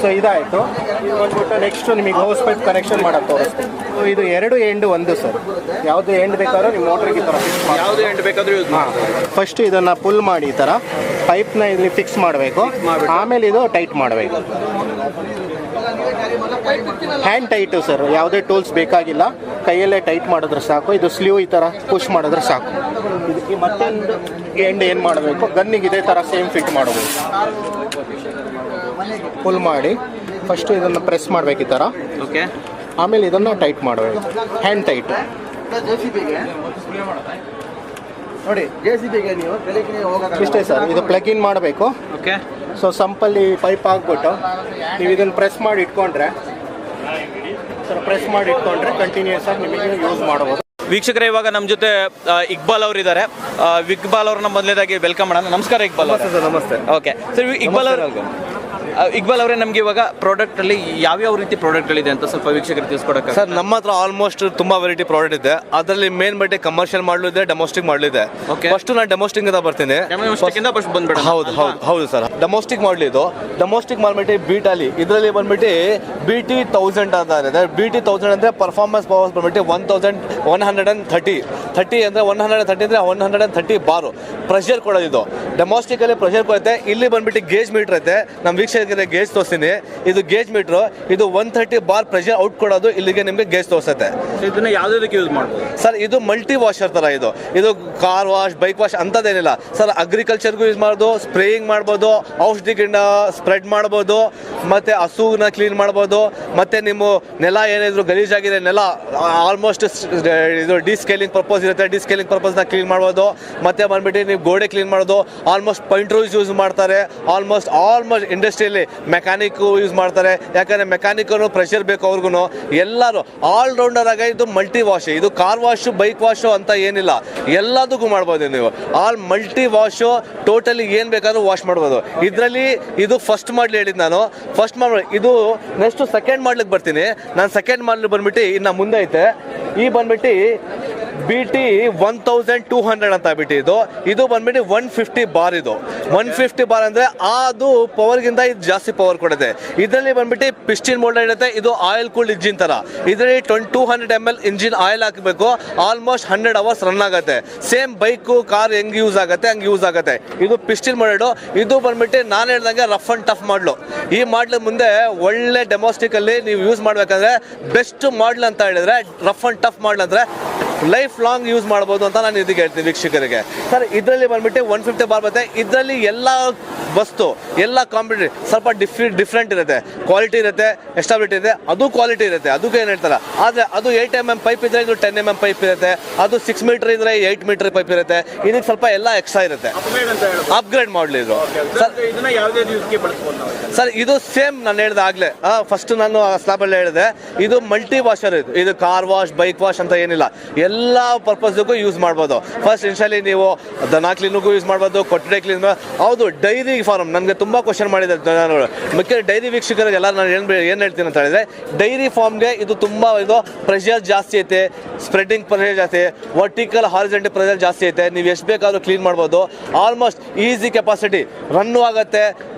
C: ಸೊ ಇದಾಯಿತು. ಬಂದ್ಬಿಟ್ಟು ನೆಕ್ಸ್ಟ್ ನಿಮಗೆ ಹೌಸ್ ಪೈಪ್ ಕನೆಕ್ಷನ್ ಮಾಡೋಕ್ಕೆ ತೋರಿಸ್ತೀವಿ. ಸೊ ಇದು 2 ಎಂಡ್ ಒಂದು ಸರ್, ಯಾವುದು ಎಂಡ್ ಬೇಕಾದ್ರೂ ನಿಮ್ಮ ಮೋಟ್ರಿಗೆ ಈ ಥರ ಫಿಕ್ಸ್ ಮಾಡಿ.
B: ಯಾವುದು ಎಂಡ್ ಬೇಕಾದರೂ ಯೂಸ್ ಮಾಡಿ.
C: ಫಸ್ಟ್ ಇದನ್ನು ಪುಲ್ ಮಾಡಿ ಈ ಥರ ಪೈಪ್ನ ಇಲ್ಲಿ ಫಿಕ್ಸ್ ಮಾಡಬೇಕು. ಆಮೇಲೆ ಇದು ಟೈಟ್ ಮಾಡಬೇಕು. ಹ್ಯಾಂಡ್ ಟೈಟು ಸರ್, ಯಾವುದೇ ಟೂಲ್ಸ್ ಬೇಕಾಗಿಲ್ಲ, ಕೈಯಲ್ಲೇ ಟೈಟ್ ಮಾಡಿದ್ರೆ ಸಾಕು. ಇದು ಸ್ಲೀವ್ ಈ ಥರ ಪುಷ್ ಮಾಡಿದ್ರೆ ಸಾಕು. ಇದಕ್ಕೆ ಮತ್ತೊಂದು ಎಂಡ್ ಏನು ಮಾಡಬೇಕು, ಗನ್ನಿಗೆ ಇದೇ ಥರ ಸೇಮ್ ಫಿಟ್ ಮಾಡಬೇಕು. ಫುಲ್ ಮಾಡಿ ಫಸ್ಟ್ ಇದನ್ನು ಪ್ರೆಸ್ ಮಾಡಬೇಕು ಈ ಥರ.
B: ಓಕೆ.
C: ಆಮೇಲೆ ಇದನ್ನು ಟೈಟ್ ಮಾಡಬೇಕು, ಹ್ಯಾಂಡ್ ಟೈಟ್
A: ನೋಡಿ. JCB-ಗೆ ನೀವು ಬೆಳಗ್ಗೆ ಹೋಗೋದು
C: ಇಷ್ಟೇ ಸರ್. ಇದು ಪ್ಲಗ್ ಇನ್ ಮಾಡಬೇಕು.
B: ಓಕೆ.
C: ಸೊ ಸಂಪಲ್ಲಿ ಪೈಪ್ ಹಾಕ್ಬಿಟ್ಟು ನೀವು ಇದನ್ನು ಪ್ರೆಸ್ ಮಾಡಿ ಇಟ್ಕೊಂಡ್ರೆ ಕಂಟಿನ್ಯೂಸ್ ಆಗಿ ನಿಮಗೆ ಯೂಸ್ ಮಾಡ್ಬೋದು.
B: ವೀಕ್ಷಕರೇ, ಇವಾಗ ನಮ್ಮ ಜೊತೆ ಇಕ್ಬಾಲ್ ಅವರು ಇದ್ದಾರೆ. ಇಕ್ಬಾಲ್ ಅವ್ರನ್ನ ಮೊದಲನೇದಾಗಿ ವೆಲ್ಕಮ್ ಮಾಡೋಣ. ನಮಸ್ಕಾರ ಇಕ್ಬಾಲ್ ಅವರೇ.
A: ನಮಸ್ತೆ.
B: ಓಕೆ ಸರ್, ಇಕ್ಬಾಲ್ ಅವರೇ, ನಮಗೆ ಇವಾಗ ಪ್ರಾಡಕ್ಟ್ ಅಲ್ಲಿ ಯಾವ್ಯಾವ ರೀತಿ ಪ್ರಾಡಕ್ಟ್ಗಳಿದೆ ಅಂತ ಸ್ವಲ್ಪ ವೀಕ್ಷಕರಿಗೆ ತಿಳಿಸ್ಕೊಡಕ್ಕೆ?
A: ಸರ್, ನಮ್ಮ ಹತ್ರ ಆಲ್ಮೋಸ್ಟ್ ತುಂಬಾ ವೆರೈಟಿ ಪ್ರಾಡಕ್ಟ್ ಇದೆ. ಅದರಲ್ಲಿ ಮೇನ್ ಬಟ್ಟೆ ಕಮರ್ಷಿಯಲ್ ಮಾಡಲು ಇದೆ, ಡೊಮೆಸ್ಟಿಕ್ ಮಾಡಲು ಇದೆ. ಫಸ್ಟ್ ನಾನು ಡೊಮೆಸ್ಟಿಕ್ ಇಂದ ಬರ್ತೀನಿ. ಹೌದು ಸರ್. ಡೊಮೆಸ್ಟಿಕ್ ಮಾಡಲಿ ಇದು. ಡೊಮೆಸ್ಟಿಕ್ ಮಾಡ್ಬಿಟ್ಟು BT ಇದರಲ್ಲಿ ಬಂದ್ಬಿಟ್ಟು BT 1000 ಅಂತ ಇದೆ. BT 1000 ಅಂದ್ರೆ ಪರ್ಫಾರ್ಮೆನ್ಸ್ ಪವರ್ಸ್ ಬಂದ್ಬಿಟ್ಟು 1130 ಅಂದ್ರೆ 130 ಅಂದ್ರೆ 130 ಬಾರು ಪ್ರೆಷರ್ ಕೊಡೋದು. ಇದು ಡೊಮೆಸ್ಟಿಕ್ ಅಲ್ಲಿ ಪ್ರೆಷರ್ ಕೊಡುತ್ತೆ. ಇಲ್ಲಿ ಬಂದ್ಬಿಟ್ಟು ಗೇಜ್ ಮೀಟರ್ ಐತೆ. ನಮ್ಮ ವೀಕ್ಷಕರಿಗೆ ಗೇಜ್ ತೋರಿಸ್ತೀನಿ. ಇದು ಗೇಜ್ ಮೀಟರ್. ಇದು 130 ಬಾರ್ ಪ್ರೆಷರ್ ಔಟ್ ಕೊಡೋದು. ಇಲ್ಲಿಗೆ ನಿಮಗೆ ಗೇಜ್ ತೋರಿಸುತ್ತೆ.
B: ಇದನ್ನ ಯಾವ್ದಕ್ಕೆ ಯೂಸ್ ಮಾಡ್ಬೋದು
A: ಸರ್? ಇದು ಮಲ್ಟಿ ವಾಷರ್ ತರ. ಇದು ಕಾರ್ ವಾಶ್, ಬೈಕ್ ವಾಶ್ ಅಂತದೇನಿಲ್ಲ ಸರ್. ಅಗ್ರಿಕಲ್ಚರ್ಗೂ ಯೂಸ್ ಮಾಡ್ಬೋದು, ಸ್ಪ್ರೇಯಿಂಗ್ ಮಾಡ್ಬೋದು, ಔಷಧಿ ಗಿಡ ಸ್ಪ್ರೆಡ್ ಮಾಡ್ಬೋದು, ಮತ್ತೆ ಹಸುನ ಕ್ಲೀನ್ ಮಾಡ್ಬೋದು, ಮತ್ತೆ ನಿಮ್ಮ ನೆಲ ಏನಿದ್ರು ಗಲೀಜಾಗಿದೆ ನೆಲ ಆಲ್ಮೋಸ್ಟ್ ಇದು ಡಿಸ್ಕೇಲಿಂಗ್ ಪರ್ಪಸ್ ಇರುತ್ತೆ. ಡಿಸ್ಕೇಲಿಂಗ್ ಪರ್ಪಸ್ನ ಕ್ಲೀನ್ ಮಾಡ್ಬೋದು. ಮತ್ತೆ ಬಂದ್ಬಿಟ್ಟು ನೀವು ಗೋಡೆ ಕ್ಲೀನ್ ಮಾಡೋದು. ಆಲ್ಮೋಸ್ಟ್ ಪೈಂಟ್ರೂಸ್ ಯೂಸ್ ಮಾಡ್ತಾರೆ. ಆಲ್ಮೋಸ್ಟ್ ಇಂಡಸ್ಟ್ರಿಯಲ್ಲಿ ಮೆಕ್ಯಾನಿಕ್ ಯೂಸ್ ಮಾಡ್ತಾರೆ. ಯಾಕಂದ್ರೆ ಮೆಕ್ಯಾನಿಕ್ ಪ್ರೆಷರ್ ಬೇಕು ಅವ್ರಿಗೂ. ಎಲ್ಲರೂ ಆಲ್ ರೌಂಡರ್ ಆಗಿ ಇದು ಮಲ್ಟಿ ವಾಶ್. ಇದು ಕಾರ್ ವಾಶ್, ಬೈಕ್ ವಾಶ್ ಅಂತ ಏನಿಲ್ಲ, ಎಲ್ಲದಕ್ಕೂ ಮಾಡ್ಬೋದು ನೀವು. ಆಲ್ ಮಲ್ಟಿ ವಾಶ್, ಟೋಟಲಿ ಏನ್ ಬೇಕಾದ್ರೂ ವಾಶ್ ಮಾಡ್ಬೋದು. ಇದರಲ್ಲಿ ಇದು ಫಸ್ಟ್ ಮಾಡ್ಲಿ ಹೇಳಿದ್ ನಾನು. ಫಸ್ಟ್ ಮಾಡ್ಲಿ. ಇದು ನೆಕ್ಸ್ಟ್ ಸೆಕೆಂಡ್ ಮಾಡ್ಲಿಕ್ಕೆ ಬರ್ತೀನಿ ನಾನು. ಸೆಕೆಂಡ್ ಮಾಡ್ಲಿ ಬಂದ್ಬಿಟ್ಟು ಇನ್ನು ಮುಂದೆ ಐತೆ. ಈ ಬಂದ್ಬಿಟ್ಟು BT 1200 ಅಂತ ಬಿಟ್ಟು ಇದು ಬಂದ್ಬಿಟ್ಟು 150 ಬಾರ್. ಇದು 150 ಬಾರ್ ಅಂದ್ರೆ ಅದು ಪವರ್ಗಿಂತ ಇದು ಜಾಸ್ತಿ ಪವರ್ ಕೊಡುತ್ತೆ. ಇದರಲ್ಲಿ ಬಂದ್ಬಿಟ್ಟು ಪಿಸ್ಟಿನ್ ಮೋಲ್ಡ್ ಇರುತ್ತೆ. ಇದು ಆಯಿಲ್ ಕೂಲ್ಡ್ ಇಂಜಿನ್ ತರ. ಇದರಲ್ಲಿ 200 ml ಇಂಜಿನ್ ಆಯಿಲ್ ಹಾಕಬೇಕು. ಆಲ್ಮೋಸ್ಟ್ 100 hours ರನ್ ಆಗುತ್ತೆ. ಸೇಮ್ ಬೈಕು ಕಾರ್ ಹೆಂಗ್ ಯೂಸ್ ಆಗುತ್ತೆ ಹಂಗೆ ಯೂಸ್ ಆಗುತ್ತೆ. ಇದು ಪಿಸ್ಟಿನ್ ಮೋಲ್ಡ್. ಇದು ಬಂದ್ಬಿಟ್ಟು ನಾನು ಹೇಳ್ದಂಗೆ ರಫ್ ಅಂಡ್ ಟಫ್ ಮಾಡ್ಲು. ಈ ಮಾಡ್ಲು ಮುಂದೆ ಒಳ್ಳೆ ಡೊಮೆಸ್ಟಿಕ್ ಅಲ್ಲಿ ನೀವು ಯೂಸ್ ಮಾಡ್ಬೇಕಂದ್ರೆ ಬೆಸ್ಟ್ ಮಾಡ್ಲ್ ಅಂತ ಹೇಳಿದ್ರೆ ರಫ್ ಅಂಡ್ ಟಫ್ ಮಾಡ್ಲ್ ಅಂದ್ರೆ ಲೈಫ್ ಲಾಂಗ್ ಯೂಸ್ ಮಾಡ್ಬೋದು ಅಂತ ನಾನು ಇದಕ್ಕೆ ಹೇಳ್ತೀನಿ ವೀಕ್ಷಕರಿಗೆ. ಸರ್, ಇದರಲ್ಲಿ ಬಂದ್ಬಿಟ್ಟು 150 ಬಾರ್ ಬರುತ್ತೆ. ಇದರಲ್ಲಿ ಎಲ್ಲ ವಸ್ತು ಎಲ್ಲ ಕಾಂಪಿಟೇಟಿವ್ ಸ್ವಲ್ಪ ಡಿಫ್ರೆಂಟ್ ಇರುತ್ತೆ. ಕ್ವಾಲಿಟಿ ಇರುತ್ತೆ, ಎಸ್ಟಾಬಿಲಿಟಿ ಇದೆ. ಅದು ಕ್ವಾಲಿಟಿ ಇರುತ್ತೆ. ಅದಕ್ಕೆ ಏನು ಹೇಳ್ತಾರೆ. ಆದರೆ ಅದು 8 mm ಪೈಪ್ ಇದ್ರೆ ಇದು 10 mm ಪೈಪ್ ಇರುತ್ತೆ. ಅದು 6 ಮೀಟರ್ ಇದ್ರೆ 8 ಮೀಟರ್ ಪೈಪ್ ಇರುತ್ತೆ. ಇದಕ್ಕೆ ಸ್ವಲ್ಪ ಎಲ್ಲ ಎಕ್ಸ್ಟ್ರಾ ಇರುತ್ತೆ. ಅಪ್ಗ್ರೇಡ್ ಮಾಡಲಿ ಇದು. ಸರ್, ಇದು ಸೇಮ್ ನಾನು ಹೇಳ್ದೆ ಆಗ್ಲೇ. ಫಸ್ಟ್ ನಾನು ಸ್ಲಾಬಲ್ಲಿ ಹೇಳಿದೆ ಇದು ಮಲ್ಟಿ ವಾಷರ್. ಇದು ಕಾರ್ ವಾಶ್, ಬೈಕ್ ವಾಶ್ ಅಂತ ಏನಿಲ್ಲ, ಎಲ್ಲ ಪರ್ಪಸ್ಗೂ ಯೂಸ್ ಮಾಡ್ಬೋದು. ಫಸ್ಟ್ ಇನ್ಶಿಯಲಿ ನೀವು ದನ ಕ್ಲೀನಿಗೂ ಯೂಸ್ ಮಾಡ್ಬೋದು, ಕೊಟ್ಟಿಗೆ ಕ್ಲೀನ್. ಹೌದು, ಡೈರಿ ಫಾರ್ಮ್ ನನಗೆ ತುಂಬ ಕ್ವಶನ್ ಮಾಡಿದ್ದಾರೆ ಜನಗಳು. ಮುಖ್ಯ ಡೈರಿ ವೀಕ್ಷಕರಿಗೆಲ್ಲ ನಾನು ಏನು ಹೇಳ್ತೀನಿ ಅಂತ ಹೇಳಿದ್ರೆ, ಡೈರಿ ಫಾರ್ಮ್ಗೆ ಇದು ತುಂಬ ಇದು ಪ್ರೆಷರ್ ಜಾಸ್ತಿ ಐತೆ, ಸ್ಪ್ರೆಡ್ಡಿಂಗ್ ಪ್ರೆಷರ್ ಜಾಸ್ತಿ, ವರ್ಟಿಕಲ್ ಹಾರಿಜಾಂಟಲ್ ಪ್ರೆಷರ್ ಜಾಸ್ತಿ ಐತೆ. ನೀವು ಎಷ್ಟು ಬೇಕಾದ್ರೂ ಕ್ಲೀನ್ ಮಾಡ್ಬೋದು. ಆಲ್ಮೋಸ್ಟ್ ಈಸಿ ಕೆಪಾಸಿಟಿ ರನ್ನು ಆಗುತ್ತೆ.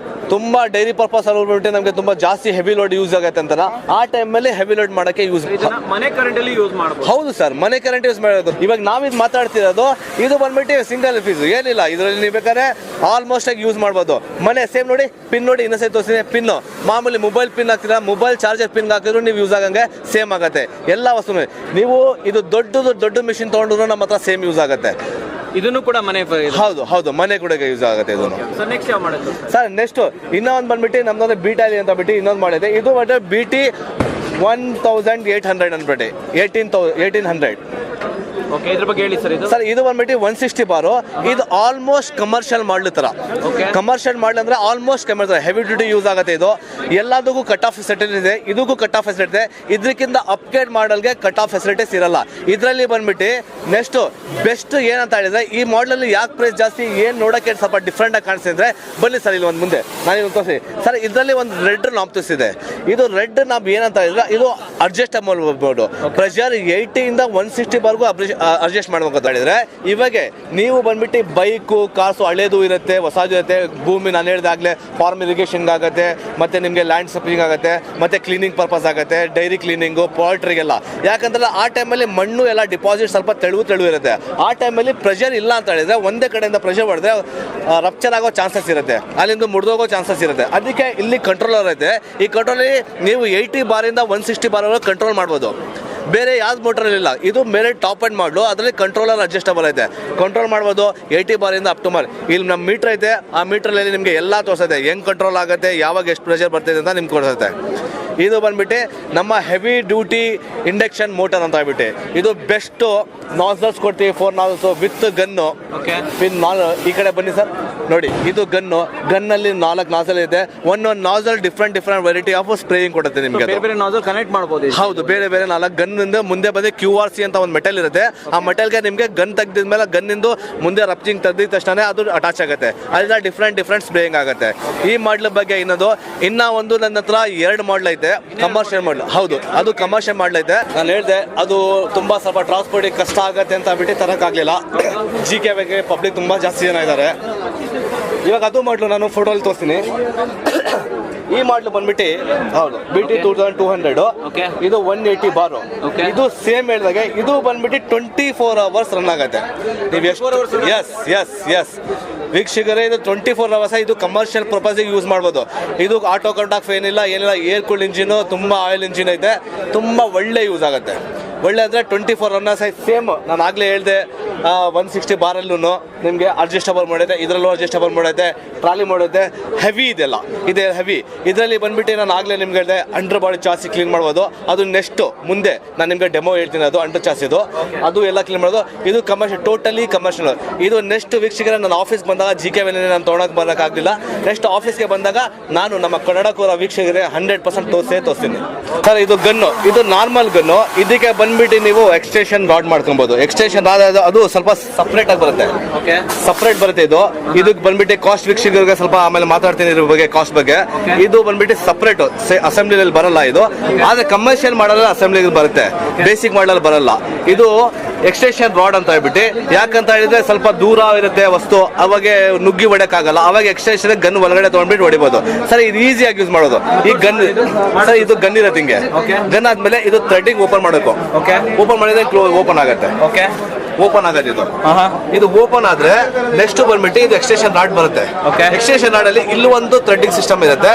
A: ತುಂಬ ಡೈರಿ ಪರ್ಪಸ್ ಅಲ್ಲಿ ನಮಗೆ ತುಂಬ ಜಾಸ್ತಿ ಹೆವಿ ಲೋಡ್ ಯೂಸ್ ಆಗುತ್ತೆ ಅಂತ. ಆ ಟೈಮಲ್ಲಿ ಹೆವಿ ಲೋಡ್ ಮಾಡೋಕ್ಕೆ ಯೂಸ್
B: ಮನೆ ಕರೆಂಟ್ ಅಲ್ಲಿ ಯೂಸ್ ಮಾಡ್ಬೋದು.
A: ಹೌದು ಸರ್, ಮನೆ ಕರೆಂಟ್ ಯೂಸ್ ಮಾಡೋದು. ಇವಾಗ ನಾವಿದು ಮಾತಾಡ್ತಿರೋದು ಇದು ಬಂದ್ಬಿಟ್ಟು ಸಿಂಗಲ್ ಫೀಸ್ ಏನಿಲ್ಲ. ಇದರಲ್ಲಿ ನೀವು ಬೇಕಾದ್ರೆ ಆಲ್ಮೋಸ್ಟ್ ಆಗಿ ಯೂಸ್ ಮಾಡ್ಬೋದು. ಮನೆ ಸೇಮ್ ನೋಡಿ, ಪಿನ್ ನೋಡಿ, ಇನ್ನೊಂದ್ಸರಿ ತೋರಿಸ್ತೀನಿ. ಪಿನ್ ಮಾಮೂಲಿ ಮೊಬೈಲ್ ಪಿನ್ ಹಾಕ್ತೀರಾ, ಮೊಬೈಲ್ ಚಾರ್ಜರ್ ಪಿನ್ ಹಾಕಿದ್ರು ನೀವು ಯೂಸ್ ಆಗಂಗೆ ಸೇಮ್ ಆಗುತ್ತೆ. ಎಲ್ಲ ವಸ್ತು ನೀವು ಇದು ದೊಡ್ಡ ಮಿಷಿನ್ ತೊಗೊಂಡ್ರು ನಮ್ಮ ಹತ್ರ ಸೇಮ್ ಯೂಸ್ ಆಗುತ್ತೆ.
B: ಇದನ್ನು ಕೂಡ ಮನೆ
A: ಹೌದು ಮನೆ ಕೂಡ ಯೂಸ್ ಆಗುತ್ತೆ ಇದನ್ನು. ಸರ್, ನೆಕ್ಸ್ಟ್ ಇನ್ನೊಂದು ಬಂದ್ಬಿಟ್ಟು ನಮ್ದೊಂದು BT ಅಂತ ಬಿಟ್ಟು ಇನ್ನೊಂದು ಮಾಡಿದೆ. ಇದು ಬಂದ್ರೆ BT 1800 ಅಂದ್ಬಿಟ್ಟು 1800.
B: ಓಕೆ, ಇದ್ರ ಬಗ್ಗೆ ಹೇಳಿ ಸರ್. ಇದು
A: ಸರ್, ಇದು ಬಂದ್ಬಿಟ್ಟು 160 ಬಾರು. ಇದು ಆಲ್ಮೋಸ್ಟ್ ಕಮರ್ಷಿಯಲ್ ಮಾಡ್ಲು ತರ. ಕಮರ್ಷಿಯಲ್ ಮಾಡ್ಲು ಅಂದ್ರೆ almost commercial heavy duty use ಆಗುತ್ತೆ. ಇದು ಎಲ್ಲದಕ್ಕೂ ಕಟ್ ಆಫ್ ಫೆಸಿಲಿಟಿ ಇದೆ. ಇದಕ್ಕೂ ಕಟ್ ಆಫ್ ಫೆಸಿಲಿಟಿ ಇದೆ. ಇದಕ್ಕಿಂತ ಅಪ್ಗ್ರೇಡ್ ಮಾಡಲ್ಗೆ ಕಟ್ ಆಫ್ ಫೆಸಿಲಿಟೀಸ್ ಇರಲ್ಲ. ಇದರಲ್ಲಿ ಬಂದ್ಬಿಟ್ಟು ನೆಕ್ಸ್ಟ್ ಬೆಸ್ಟ್ ಏನಂತ ಹೇಳಿದ್ರೆ, ಈ ಮಾಡಲಲ್ಲಿ ಯಾಕೆ ಪ್ರೈಸ್ ಜಾಸ್ತಿ, ಏನು ನೋಡೋಕ್ಕೆ ಸ್ವಲ್ಪ ಡಿಫ್ರೆಂಟ್ ಆಗಿ ಕಾಣಿಸ್ತಿದ್ರೆ ಬನ್ನಿ ಸರ್ ಇಲ್ಲಿ ಒಂದು ಮುಂದೆ ನಾನು ಇಲ್ಲಿ ತೋರಿಸಿ. ಸರ್, ಇದರಲ್ಲಿ ಒಂದು ರೆಡ್ ನಾಬ್ ಇದೆ. ಇದು ರೆಡ್ ನಾಬ್ ಏನಂತ ಹೇಳಿದ್ರೆ ಇದು ಅಡ್ಜಸ್ಟಬಲ್ ಬೋರ್ಡು. ಪ್ರೆಷರ್ 80 ಇಂದ 160 ವರೆಗೂ ಅಡ್ಜಸ್ಟ್ ಮಾಡ್ಬೇಕು ಅಂತ ಹೇಳಿದ್ರೆ, ಇವಾಗ ನೀವು ಬಂದ್ಬಿಟ್ಟು ಬೈಕು ಕಾರ್ಸು ಹಳೇದು ಇರುತ್ತೆ, ಹೊಸದು ಇರುತ್ತೆ. ಭೂಮಿ ನಾನು ಹೇಳಿದಾಗಲೇ ಫಾರ್ಮ್ ಇರಿಗೇಷನ್ ಆಗುತ್ತೆ, ಮತ್ತೆ ನಿಮಗೆ ಲ್ಯಾಂಡ್ ಸ್ಪ್ರಿಂಗ್ ಆಗುತ್ತೆ, ಮತ್ತೆ ಕ್ಲೀನಿಂಗ್ ಪರ್ಪಸ್ ಆಗುತ್ತೆ, ಡೈರಿ ಕ್ಲೀನಿಂಗು, ಪೋಲ್ಟ್ರಿಗೆಲ್ಲ. ಯಾಕಂದ್ರೆ ಆ ಟೈಮಲ್ಲಿ ಮಣ್ಣು ಎಲ್ಲ ಡಿಪಾಸಿಟ್ ಸ್ವಲ್ಪ ತೆಳು ಇರುತ್ತೆ. ಆ ಟೈಮಲ್ಲಿ ಪ್ರೆಷರ್ ಇಲ್ಲ ಅಂತ ಹೇಳಿದ್ರೆ ಒಂದೇ ಕಡೆಯಿಂದ ಪ್ರೆಷರ್ ಹೊಡೆದ್ರೆ ರಪ್ಚರ್ ಆಗೋ ಚಾನ್ಸಸ್ ಇರುತ್ತೆ, ಅಲ್ಲಿಂದ ಮುರಿದೋಗೋ ಚಾನ್ಸಸ್ ಇರುತ್ತೆ. ಅದಕ್ಕೆ ಇಲ್ಲಿ ಕಂಟ್ರೋಲರ್ ಐತೆ. ಈ ಕಂಟ್ರೋಲಲ್ಲಿ ನೀವು 80 ಬಾರಿಂದ 160 ಬಾರ್ ಕಂಟ್ರೋಲ್ ಮಾಡ್ಬೋದು. ಬೇರೆ ಯಾವ್ದು ಮೋಟರ್ ಇಲ್ಲ. ಇದು ಮೇಲೆ ಟಾಪ್ ಅಂಡ್ ಮಾಡಲು, ಅದರಲ್ಲಿ ಕಂಟ್ರೋಲರ್ ಅಡ್ಜಸ್ಟಬಲ್ ಐತೆ, ಕಂಟ್ರೋಲ್ ಮಾಡ್ಬೋದು 80 ಬಾರಿಂದ ಅಪ್ ಟು ಮಾರ್. ಇಲ್ಲಿ ನಮ್ಮ ಮೀಟರ್ ಐತೆ, ಆ ಮೀಟ್ರಲ್ಲಿ ನಿಮಗೆ ಎಲ್ಲ ತೋರಿಸುತ್ತೆ, ಹೆಂಗ್ ಕಂಟ್ರೋಲ್ ಆಗುತ್ತೆ, ಯಾವಾಗ ಎಷ್ಟು ಪ್ರೆಷರ್ ಬರ್ತಿದೆ ಅಂತ ನಿಮ್ಗೆ ತೋರಿಸುತ್ತೆ. ಇದು ಬಂದ್ಬಿಟ್ಟು ನಮ್ಮ ಹೆವಿ ಡ್ಯೂಟಿ ಇಂಡಕ್ಷನ್ ಮೋಟರ್ ಅಂತ ಹೇಳ್ಬಿಟ್ಟು ಇದು ಬೆಸ್ಟ್ ನಾಸಲ್ಸ್ ಕೊಡ್ತೀವಿ, 4 ನಾಸಲ್ಸ್ ವಿತ್ ಗನ್ನು. ಈ ಕಡೆ ಬನ್ನಿ ಸರ್, ನೋಡಿ ಇದು ಗನ್ನಲ್ಲಿ 4 ನಾಸಲ್ ಇದೆ. ಒಂದೊಂದು nasal different variety of spraying ಕೊಡುತ್ತೆ ನಿಮಗೆ.
B: ಬೇರೆ ನಾಸಲ್ ಕನೆಕ್ಟ್ ಮಾಡಬಹುದು.
A: ಹೌದು, ಬೇರೆ 4 ಗನ್ನಿಂದ ಮುಂದೆ ಬಂದು QRC ಅಂತ ಒಂದು ಮೆಟಲ್ ಇರುತ್ತೆ. ಆ ಮೆಟಲ್ಗೆ ನಿಮಗೆ ಗನ್ ತೆಗೆದಿದ್ಮೇಲೆ ಗನ್ನಿಂದು ಮುಂದೆ ರಪ್ಚಿಂಗ್ ತೆಗೆದಿದ ತಕ್ಷಣ ಅದು ಅಟ್ಯಾಚ್ ಆಗುತ್ತೆ. ಅದರಿಂದ ಡಿಫ್ರೆಂಟ್ ಸ್ಪ್ರೇಯಿಂಗ್ ಆಗುತ್ತೆ. ಈ ಮಾಡ್ಲ್ ಬಗ್ಗೆ ಇನ್ನ ಒಂದು ನನ್ನ ಹತ್ರ 2 ಮಾಡ್ಲ್ ಐತೆ, ಕಮರ್ಷಿಯಲ್ ಮಾಡ್ಲ್. ಹೌದು, ಅದು ಕಮರ್ಷಿಯಲ್ ಮಾಡ್ಲ್ ಐತೆ. ನಾನು ಹೇಳಿದೆ ಅದು ತುಂಬಾ ಸ್ವಲ್ಪ ಟ್ರಾನ್ಸ್ಪೋರ್ಟಿಂಗ್ ಕಷ್ಟ ಆಗುತ್ತೆ ಅಂತ ಬಿಟ್ಟು ತರಕ್ಕಾಗಲಿಲ್ಲ. GK ಬಗ್ಗೆ ಪಬ್ಲಿಕ್ ತುಂಬಾ ಜಾಸ್ತಿ ಜನ ಇದ್ದಾರೆ. ಇವಾಗ ಅದು ಮಾಡ್ಲು ನಾನು ಫೋಟೋಲ್ಲಿ ತೋರಿಸ್ತೀನಿ. ಈ ಮಾಡ್ಲು ಬಂದ್ಬಿಟ್ಟು ಹೌದು BT 2200, ಇದು 180 ಬಾರು. ಇದು ಸೇಮ್ ಹೇಳಿದಾಗೆ ಇದು ಬಂದ್ಬಿಟ್ಟು 24 ಅವರ್ಸ್ ರನ್ ಆಗುತ್ತೆ. ನೀವು ಎಷ್ಟು ಎಸ್ ವೀಕ್ಷಕರೇ, ಇದು 24 ಅವರ್ಸ್. ಇದು ಕಮರ್ಷಿಯಲ್ ಪರ್ಪಸ್ಗೆ ಯೂಸ್ ಮಾಡ್ಬೋದು. ಇದು ಆಟೋ ಕಂಟಾಕ್ಟ್ ಏನಿಲ್ಲ, ಏರ್ ಕೂಲ್ಡ್ ಇಂಜಿನು, ತುಂಬ ಆಯಿಲ್ ಇಂಜಿನ್ ಐತೆ, ತುಂಬ ಒಳ್ಳೆ ಯೂಸ್ ಆಗುತ್ತೆ. ಒಳ್ಳೆ ಅಂದರೆ 24 ರನ್ನರ್ಸ್ ಐತೆ. ಸೇಮ್ ನಾನು ಆಗಲೇ ಹೇಳಿದೆ 160 ಬಾರಲ್ಲೂ ನಿಮಗೆ ಅಡ್ಜಸ್ಟಬಲ್ ಮಾಡೈತೆ, ಇದರಲ್ಲೂ ಅಡ್ಜಸ್ಟಬಲ್ ಮಾಡೈತೆ, ಟ್ರಾಲಿ ಮಾಡೈತೆ. ಹೆವಿ ಇದೆಲ್ಲ ಇದೆ ಹೆವಿ. ಇದರಲ್ಲಿ ಬಂದ್ಬಿಟ್ಟು ನಾನು ಆಗಲೇ ನಿಮ್ಗೆ ಹೇಳಿದೆ ಅಂಡರ್ ಬಾಡಿ ಚಾಸಿ ಕ್ಲೀನ್ ಮಾಡ್ಬೋದು. ಅದು ನೆಕ್ಸ್ಟ್ ಮುಂದೆ ನಾನು ನಿಮಗೆ ಡೆಮೋ ಹೇಳ್ತೀನಿ, ಅದು ಅಂಡರ್ ಚಾಸಿದು ಅದು ಎಲ್ಲ ಕ್ಲೀನ್ ಮಾಡೋದು. ಇದು ಕಮರ್ಷಿಯಲ್, ಟೋಟಲಿ ಕಮರ್ಷಿಯಲ್. ಇದು ನೆಕ್ಸ್ಟ್ ವೀಕ್ಷಕರೇ ನನ್ನ ಆಫೀಸ್ಗೆ ಬಂದಾಗ GK ನಾನು ತೊಗೊಳಕ್ಕೆ ಬರೋಕ್ಕಾಗಲಿಲ್ಲ. ನೆಕ್ಸ್ಟ್ ಆಫೀಸ್ಗೆ ಬಂದಾಗ ನಾನು ನಮ್ಮ ಕನ್ನಡಕೂರ ವೀಕ್ಷಕರೇ 100% ತೋರಿಸ್ತೀನಿ ಸರ್. ಇದು ಗನ್ನು, ಇದು ನಾರ್ಮಲ್ ಗನ್ನು. ಇದಕ್ಕೆ ಬಂದ್ಬಿಟ್ಟು ನೀವು ಎಕ್ಸ್ಟೆನ್ಷನ್ ರಾಡ್ ಮಾಡ್ಕೊಬೋದು. ಎಕ್ಸ್ಟೆನ್ಷನ್ ರಾಡ್ ಅದು ಸ್ವಲ್ಪ ಸಪ್ರೇಟ್ ಆಗಿ ಬರುತ್ತೆ, ಸಪ್ರೇಟ್ ಬರುತ್ತೆ. ಇದಕ್ಕೆ ಬಂದ್ಬಿಟ್ಟು ಕಾಸ್ಟ್ ವೀಕ್ಷಕರಿಗೆ ಸ್ವಲ್ಪ ಆಮೇಲೆ ಮಾತಾಡ್ತೀನಿ ಇದ್ರ ಬಗ್ಗೆ, ಕಾಸ್ಟ್ ಬಗ್ಗೆ. ಇದು ಬಂದ್ಬಿಟ್ಟು ಸಪ್ರೇಟ್ ಅಸೆಂಬ್ಲಿನಲ್ಲಿ ಬರಲ್ಲ ಇದು, ಆದ್ರೆ ಕಮರ್ಷಿಯಲ್ ಮಾಡಲ್ಲ ಅಸೆಂಬ್ಲಿಗೆ ಬರುತ್ತೆ, ಬೇಸಿಕ್ ಮಾಡಲ್ ಬರಲ್ಲ. ಇದು ಎಕ್ಸ್ಟೆನ್ಷನ್ ರಾಡ್ ಅಂತ ಹೇಳ್ಬಿಟ್ಟು, ಯಾಕಂತ ಹೇಳಿದ್ರೆ ಸ್ವಲ್ಪ ದೂರ ಇರುತ್ತೆ ವಸ್ತು, ಅವಾಗ ನುಗ್ಗಿ ಹೊಡೆಯಕ್ಕಾಗಲ್ಲ. ಅವಾಗ ಎಕ್ಸ್ಟೆನ್ಷನ್ ಗನ್ ಒಳಗಡೆ ತೊಗೊಂಡ್ಬಿಟ್ಟು ಹೊಡಿಬೋದು ಸರ್. ಇದು ಈಸಿಯಾಗಿ ಯೂಸ್ ಮಾಡೋದು. ಈ ಗನ್ ಸರ್, ಇದು ಗನ್ ಇರುತ್ತೆ ಹಿಂಗೆ. ಗನ್ ಆದ್ಮೇಲೆ ಇದು ಥ್ರೆಡ್ಡಿಂಗ್ ಓಪನ್ ಮಾಡಬೇಕು. ಓಪನ್ ಮಾಡಿದ್ರೆ ಓಪನ್ ಆಗುತ್ತೆ. ಓಪನ್ ಆಗುತ್ತೆ ಇದು ಓಪನ್ ಆದ್ರೆ ನೆಕ್ಸ್ಟ್ ಬಂದ್ಬಿಟ್ಟು ಇದು ಎಕ್ಸ್ಟೆನ್ಷನ್ ರಾಡ್ ಬರುತ್ತೆ. ಎಕ್ಸ್ಟೆನ್ಷನ್ ರಾಡ್ ಅಲ್ಲಿ ಇಲ್ಲೂ ಒಂದು ಥ್ರೆಡ್ಡಿಂಗ್ ಸಿಸ್ಟಮ್ ಇರುತ್ತೆ,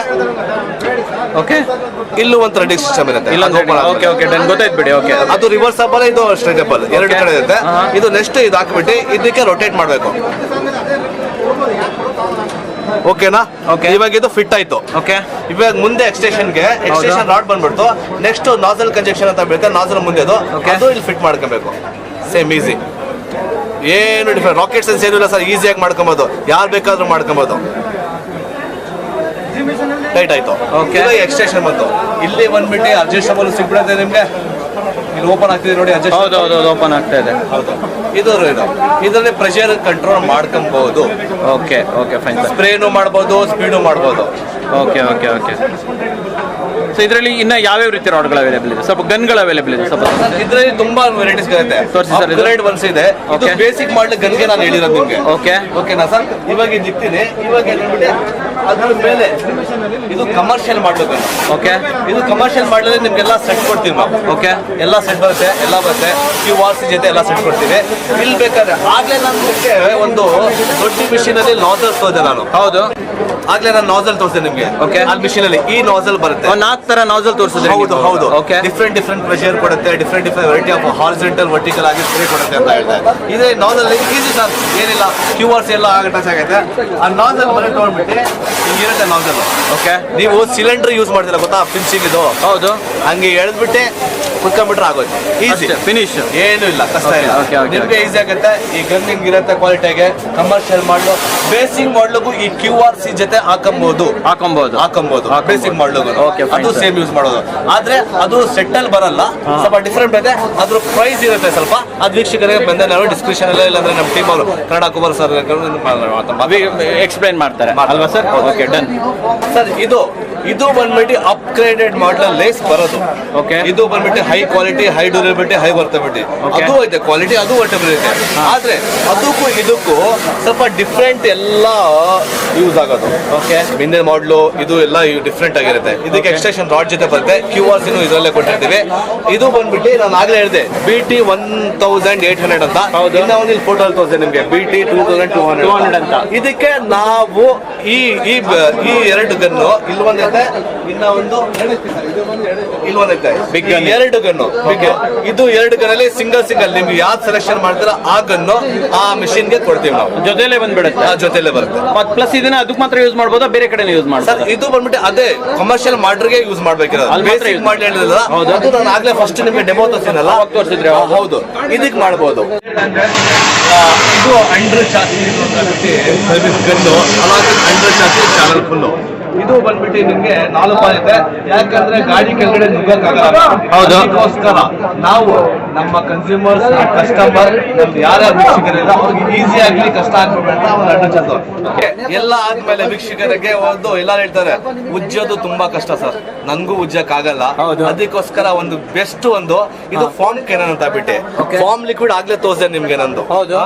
A: ಇಲ್ಲೂ ಒಂದು ಥ್ರೆಡ್ಡಿಂಗ್ ಸಿಸ್ಟಮ್ ಇರುತ್ತೆ.
B: ಗೊತ್ತಾಯ್ತು ಬಿಡಿ.
A: ಅದು ರಿವರ್ಸಬಲ್, ಇದು ಸ್ಟ್ರೈಟಬಲ್, 2 ಕಡೆ ಇರುತ್ತೆ. ಇದು ನೆಕ್ಸ್ಟ್ ಇದು ಹಾಕ್ಬಿಟ್ಟು ಇದಕ್ಕೆ ರೊಟೇಟ್ ಮಾಡಬೇಕು. ಓಕೆನಾ? ಇವಾಗ ಇದು ಫಿಟ್ ಆಯ್ತು. ಇವಾಗ ಮುಂದೆ ಎಕ್ಸ್ಟೆನ್ಷನ್ಗೆ ಎಕ್ಸ್ಟೆನ್ಷನ್ ರಾಡ್ ಬಂದ್ಬಿಡ್ತು. ನೆಕ್ಸ್ಟ್ ನಾಸಲ್ ಕಂಜೆಕ್ಷನ್ ಅಂತ ಬೀಳುತ್ತೆ, ನಾಸಲ್ ಮುಂದೆ ಅದು ಇಲ್ಲಿ ಫಿಟ್ ಮಾಡ್ಕೊಬೇಕು. ಸೇಮ್ ಈಸಿ, ಏನು ಡಿಫ್ರೆಂಟ್, ರಾಕೆಟ್ ಸೆನ್ಸ್ ಏನಿಲ್ಲ ಸರ್. ಈಸಿಯಾಗಿ ಮಾಡ್ಕೊಬೋದು, ಯಾರು ಬೇಕಾದ್ರೂ ಮಾಡ್ಕೊಬೋದು. ಟೈಟ್ ಆಯ್ತು. ಎಕ್ಸ್ಟೆನ್ಷನ್ ಬಂತು. ಇಲ್ಲಿ ಬಂದ್ಬಿಟ್ಟು ಅಡ್ಜಸ್ಟಬಲ್ ಸಿಗ್ಬಿಡುತ್ತೆ ನಿಮ್ಗೆ. ಇಲ್ಲಿ ಓಪನ್ ಆಗ್ತಿದೆ ನೋಡಿ, ಅಡ್ಜಸ್ಟ್
B: ಓಪನ್ ಆಗ್ತಾ ಇದೆ.
A: ಹೌದು, ಇದರಲ್ಲಿ ಪ್ರೆಷರ್ ಕಂಟ್ರೋಲ್ ಮಾಡ್ಕೊಬಹುದು.
B: ಫೈನ್.
A: ಸ್ಪ್ರೇನು ಮಾಡ್ಬೋದು, ಸ್ಪೀಡು ಮಾಡ್ಬೋದು.
B: ಸೊ ಇದರಲ್ಲಿ ಇನ್ನ ಯಾವ್ಯಾವ ರೀತಿ ರಾಡ್ಗಳು ಅವೈಲೇಬಲ್ ಇದೆ? ಸ್ವಲ್ಪ ಗನ್ಗಳು ಅವೈಲೇಬಲ್ ಇದೆ ಸ್ವಲ್ಪ.
A: ಇದರಲ್ಲಿ ತುಂಬಾ ವೆರೈಟೀಸ್ ಇರುತ್ತೆ. ಅಪ್ಗ್ರೇಡ್ ಒನ್ಸ್ ಇದೆ. ಇದು ಬೇಸಿಕ್ ಮಾಡಲ್ ಗನ್ಗೆ ನಾನು ಹೇಳಿರೋದು ನಿಮಗೆ. ಓಕೆನಾ ಸರ್? ಇವಾಗ ಇದು ಇಕ್ತೀನಿ. ಇವಾಗ ಅದ್ರ ಮೇಲೆ ಇದು ಕಮರ್ಷಿಯಲ್ ಮಾಡಲ್ ಗನ್. ಇದು ಕಮರ್ಷಿಯಲ್ ಮಾಡಲ್ ನಿಮ್ಗೆಲ್ಲ ಸೆಟ್ ಕೊಡ್ತೀವಿ ನಾವು. ಎಲ್ಲ ಸೆಟ್ ಬರುತ್ತೆ, ಎಲ್ಲ ಬರುತ್ತೆ. QRC ಜೊತೆ ಎಲ್ಲ ಸೆಟ್ ಕೊಡ್ತೀವಿ. ಇಲ್ಲಿ ಬೇಕಾದ್ರೆ ಆಗ್ಲೇ ನಮಗೆ ಒಂದು ದೊಡ್ಡ ಮಿಷಿನ್ ಅಲ್ಲಿ ನಾಸಲ್ ತೋರಿದೆ ನಾನು. ಹೌದು, ಆಗ್ಲೇ ನಾನು ನಾಸಲ್ ತೋರಿಸಿದೆ ನಿಮ್ಗೆ. ಆ ಮಿಷಿನ್ ಅಲ್ಲಿ ಈ ನಾಸಲ್ ಬರುತ್ತೆ.
B: 4 ತರ ನಾಸಲ್ ತೋರಿಸಿದ್ರೆ.
A: ಹೌದು. ಡಿಫ್ರೆಂಟ್ ಪ್ರೆಷರ್ ಕೊಡುತ್ತೆ, different variety of horizontal vertical ಆಗಿ ಸ್ಪ್ರೇ ಕೊಡುತ್ತೆ ಅಂತ ಹೇಳ್ತಾರೆ. ಇದೇ ನಾಸಲ್ ಈಸಿ ಸರ್, ಏನಿಲ್ಲ. QRC ಎಲ್ಲ ಟಚ್ ಆಗುತ್ತೆ. ಆ ನಾಸಲ್ ಮನೆ ತಗೊಂಡ್ಬಿಟ್ಟು ಹಿಂಗಿರುತ್ತೆ ನಾಸಲ್. ನೀವು ಸಿಲಿಂಡರ್ ಯೂಸ್ ಮಾಡ್ತೀರಾ ಗೊತ್ತಾ, ಪಿಂಚಿಂಗ್ ಇದು. ಹೌದು, ಹಂಗೆ ಎಳೆದ್ಬಿಟ್ಟೆ ಕುತ್ಕೊಂಡ್ಬಿಟ್ರೆ ಆಗೋದು. ಈಸಿ ಫಿನಿಶ್, ಏನು ಇಲ್ಲ, ಕಷ್ಟ ಇಲ್ಲ. ನಿಮ್ಗೆ ಈಸಿ ಆಗುತ್ತೆ. ಈ ಗನ್ ಹಿಂಗಿರುತ್ತೆ ಕ್ವಾಲಿಟಿಗೆ. ಕಮರ್ಷಿಯಲ್ ಮಾಡ್ಲು, ಬೇಸಿಕ್ ಮಾಡ್ಲಿಗೂ ಈ QRC ಜೊತೆ ಹಾಕೊಂಬಹುದು. ಬೇಸಿಕ್ ಮಾಡ್ಲಿಗೂ ಅದು ಸೇಮ್ ಯೂಸ್ ಮಾಡೋದು. ಆದ್ರೆ ಅದು ಸೆಟ್ಟಲ್ ಬರಲ್ಲ, ಸ್ವಲ್ಪ ಡಿಫ್ರೆಂಟ್ ಇದೆ. ಅದ್ರ ಪ್ರೈಸ್ ಇರುತ್ತೆ ಸ್ವಲ್ಪ. ಅದು ವೀಕ್ಷಕರಿಗೆ ಬಂದ ನಾವು ಡಿಸ್ಕ್ರಿಪ್ಷನ್ ಎಲ್ಲ, ಇಲ್ಲಾಂದ್ರೆ ನಮ್ಮ ಟೀಮ್ ಅವರು ಕನ್ನಡ ಕುಮಾರ್ ಸರ್
B: ಎಕ್ಸ್ಪ್ಲೈನ್ ಮಾಡ್ತಾರೆ ಅಲ್ವಾ ಸರ್? Done
A: sir. ಇದು ಬಂದ್ಬಿಟ್ಟು ಅಪ್ಗ್ರೇಡೆಡ್ ಮಾಡಲ್ ಲೇಸ್ ಬರೋದು. ಇದು ಬಂದ್ಬಿಟ್ಟು high quality, high durability, high worthability. ಅದು ಐತೆ ಕ್ವಾಲಿಟಿ, ಅದು ವರ್ತಬಿಲಿಟಿ. ಆದ್ರೆ ಅದಕ್ಕೂ ಇದಕ್ಕೂ ಸ್ವಲ್ಪ ಡಿಫ್ರೆಂಟ್ ಎಲ್ಲ ಯೂಸ್ ಆಗೋದು. ಹಿಂದೆ ಮಾಡ್ಲು ಇದು ಎಲ್ಲ ಡಿಫ್ರೆಂಟ್ ಆಗಿರುತ್ತೆ. ಇದಕ್ಕೆ ಎಕ್ಸ್ಟೆನ್ಷನ್ ರಾಡ್ ಜೊತೆ ಬರುತ್ತೆ. QRC ಇದರಲ್ಲೇ ಕೊಟ್ಟಿರ್ತೀವಿ. ಇದು ಬಂದ್ಬಿಟ್ಟು ನಾನು ಆಗ್ಲೇ ಹೇಳಿದೆ BT 1800 ಅಂತ. ಇನ್ನ ಒಂದು ಇಲ್ಲಿ ಫೋಟೋ ತೋರಿಸಿದೆ ನಿಮ್ಗೆ, BT 2200 ಅಂತ. ಇದಕ್ಕೆ ನಾವು ಈ 2 ಗನ್ನು ಇಲ್ಲೊಂದೈತೆ, ಇನ್ನ ಒಂದು ಇಲ್ಲೊಂದೈತೆ. 2 ಗನ್ನು. ಇದು 2 ಗನ್ನಲ್ಲಿ ಸಿಂಗಲ್ ನಿಮ್ಗೆ ಯಾವ್ದು ಸೆಲೆಕ್ಷನ್ ಮಾಡ್ತೀರಾ ಆ ಗನ್ನು ಆ ಮಿಷಿನ್ ಗೆ ಕೊಡ್ತೀವಿ ನಾವು.
B: ಜೊತೆಲೆ ಬಂದ್ಬಿಡುತ್ತೆ.
A: ಜೊತೆಲೆ ಬರುತ್ತೆ.
B: ಪ್ಲಸ್ ಇದನ್ನ ಅದಕ್ಕೆ ಮಾತ್ರ ಯೂಸ್ ಮಾಡ್ಬೋದಾ, ಬೇರೆ ಕಡೆ ಯೂಸ್ ಮಾಡ್ಬೋದು?
A: ಸರ್ ಇದು ಬಂದ್ಬಿಟ್ಟು ಅದೇ ಕಮರ್ಷಿಯಲ್ ಮಾಡ್ರಿಗೆ ಯೂಸ್ ಮಾಡ್ಬೇಕಿರೋದು. ಬೇಸಿಕ್ ಮಾಡಿ ಹೇಳಿದ್ರಲ್ಲ, ಅದು ನಾನು ಆಗ್ಲೇ ಫಸ್ಟ್ ನಿಮ್ಗೆ ಡೆಮೋ ತೋರಿಸಿದ್ನಲ್ಲ,
B: ತೋರಿಸಿದ್ರೆ
A: ಹೌದು ಇದಕ್ಕೆ ಮಾಡ್ಬೋದು. ಇದು ಅಂಡರ್ ಚಾಸಿ ಸರ್ವಿಸ್ ಗನ್ನು, ಅಲಾಗಿ ಅಂಡರ್ ಚಾಸಿ ಚಾನಲ್ ಫುಲ್ಲು. ಇದು ಬಂದ್ಬಿಟ್ಟು ನಿಮ್ಗೆ 4 ಪಾಲ್ ಇದೆ, ಯಾಕಂದ್ರೆ ಗಾಡಿ ಕೆಳಗಡೆ ನುಗ್ಗಕ್ಕಾಗಲ್ಲ.
B: ಹೌದು.
A: ಅದಕ್ಕೋಸ್ಕರ ನಾವು ನಮ್ಮ ಕನ್ಸ್ಯೂಮರ್ಸ್, ಕಸ್ಟಮರ್, ನಮ್ದು ಯಾರ್ಯಾರು ವೀಕ್ಷಕರಿಲ್ಲ ಅವ್ರಿಗೆ ಈಸಿ ಆಗ್ಲಿ, ಕಷ್ಟ ಆಗ್ಬೇಕಂತ ಒಂದು ಅಂಡರ್ ಚಾಸು. ಎಲ್ಲ ಆದ್ಮೇಲೆ ವೀಕ್ಷಕರಿಗೆ ಒಂದು ಎಲ್ಲಾರು ಹೇಳ್ತಾರೆ ಉಜ್ಜೋದು ತುಂಬಾ ಕಷ್ಟ ಸರ್, ನನ್ಗೂ ಉಜ್ಜಕ್ ಆಗಲ್ಲ. ಅದಕ್ಕೋಸ್ಕರ ಒಂದು ಬೆಸ್ಟ್ ಒಂದು ಇದು ಫಾರ್ಮ್ ಕೆನನ್ ಅಂತ ಬಿಟ್ಟು ಫಾರ್ಮ್ ಲಿಕ್ವಿಡ್ ಆಗ್ಲೇ ತೋರಿಸಿದೆ ನಿಮ್ಗೆ ನಂದು.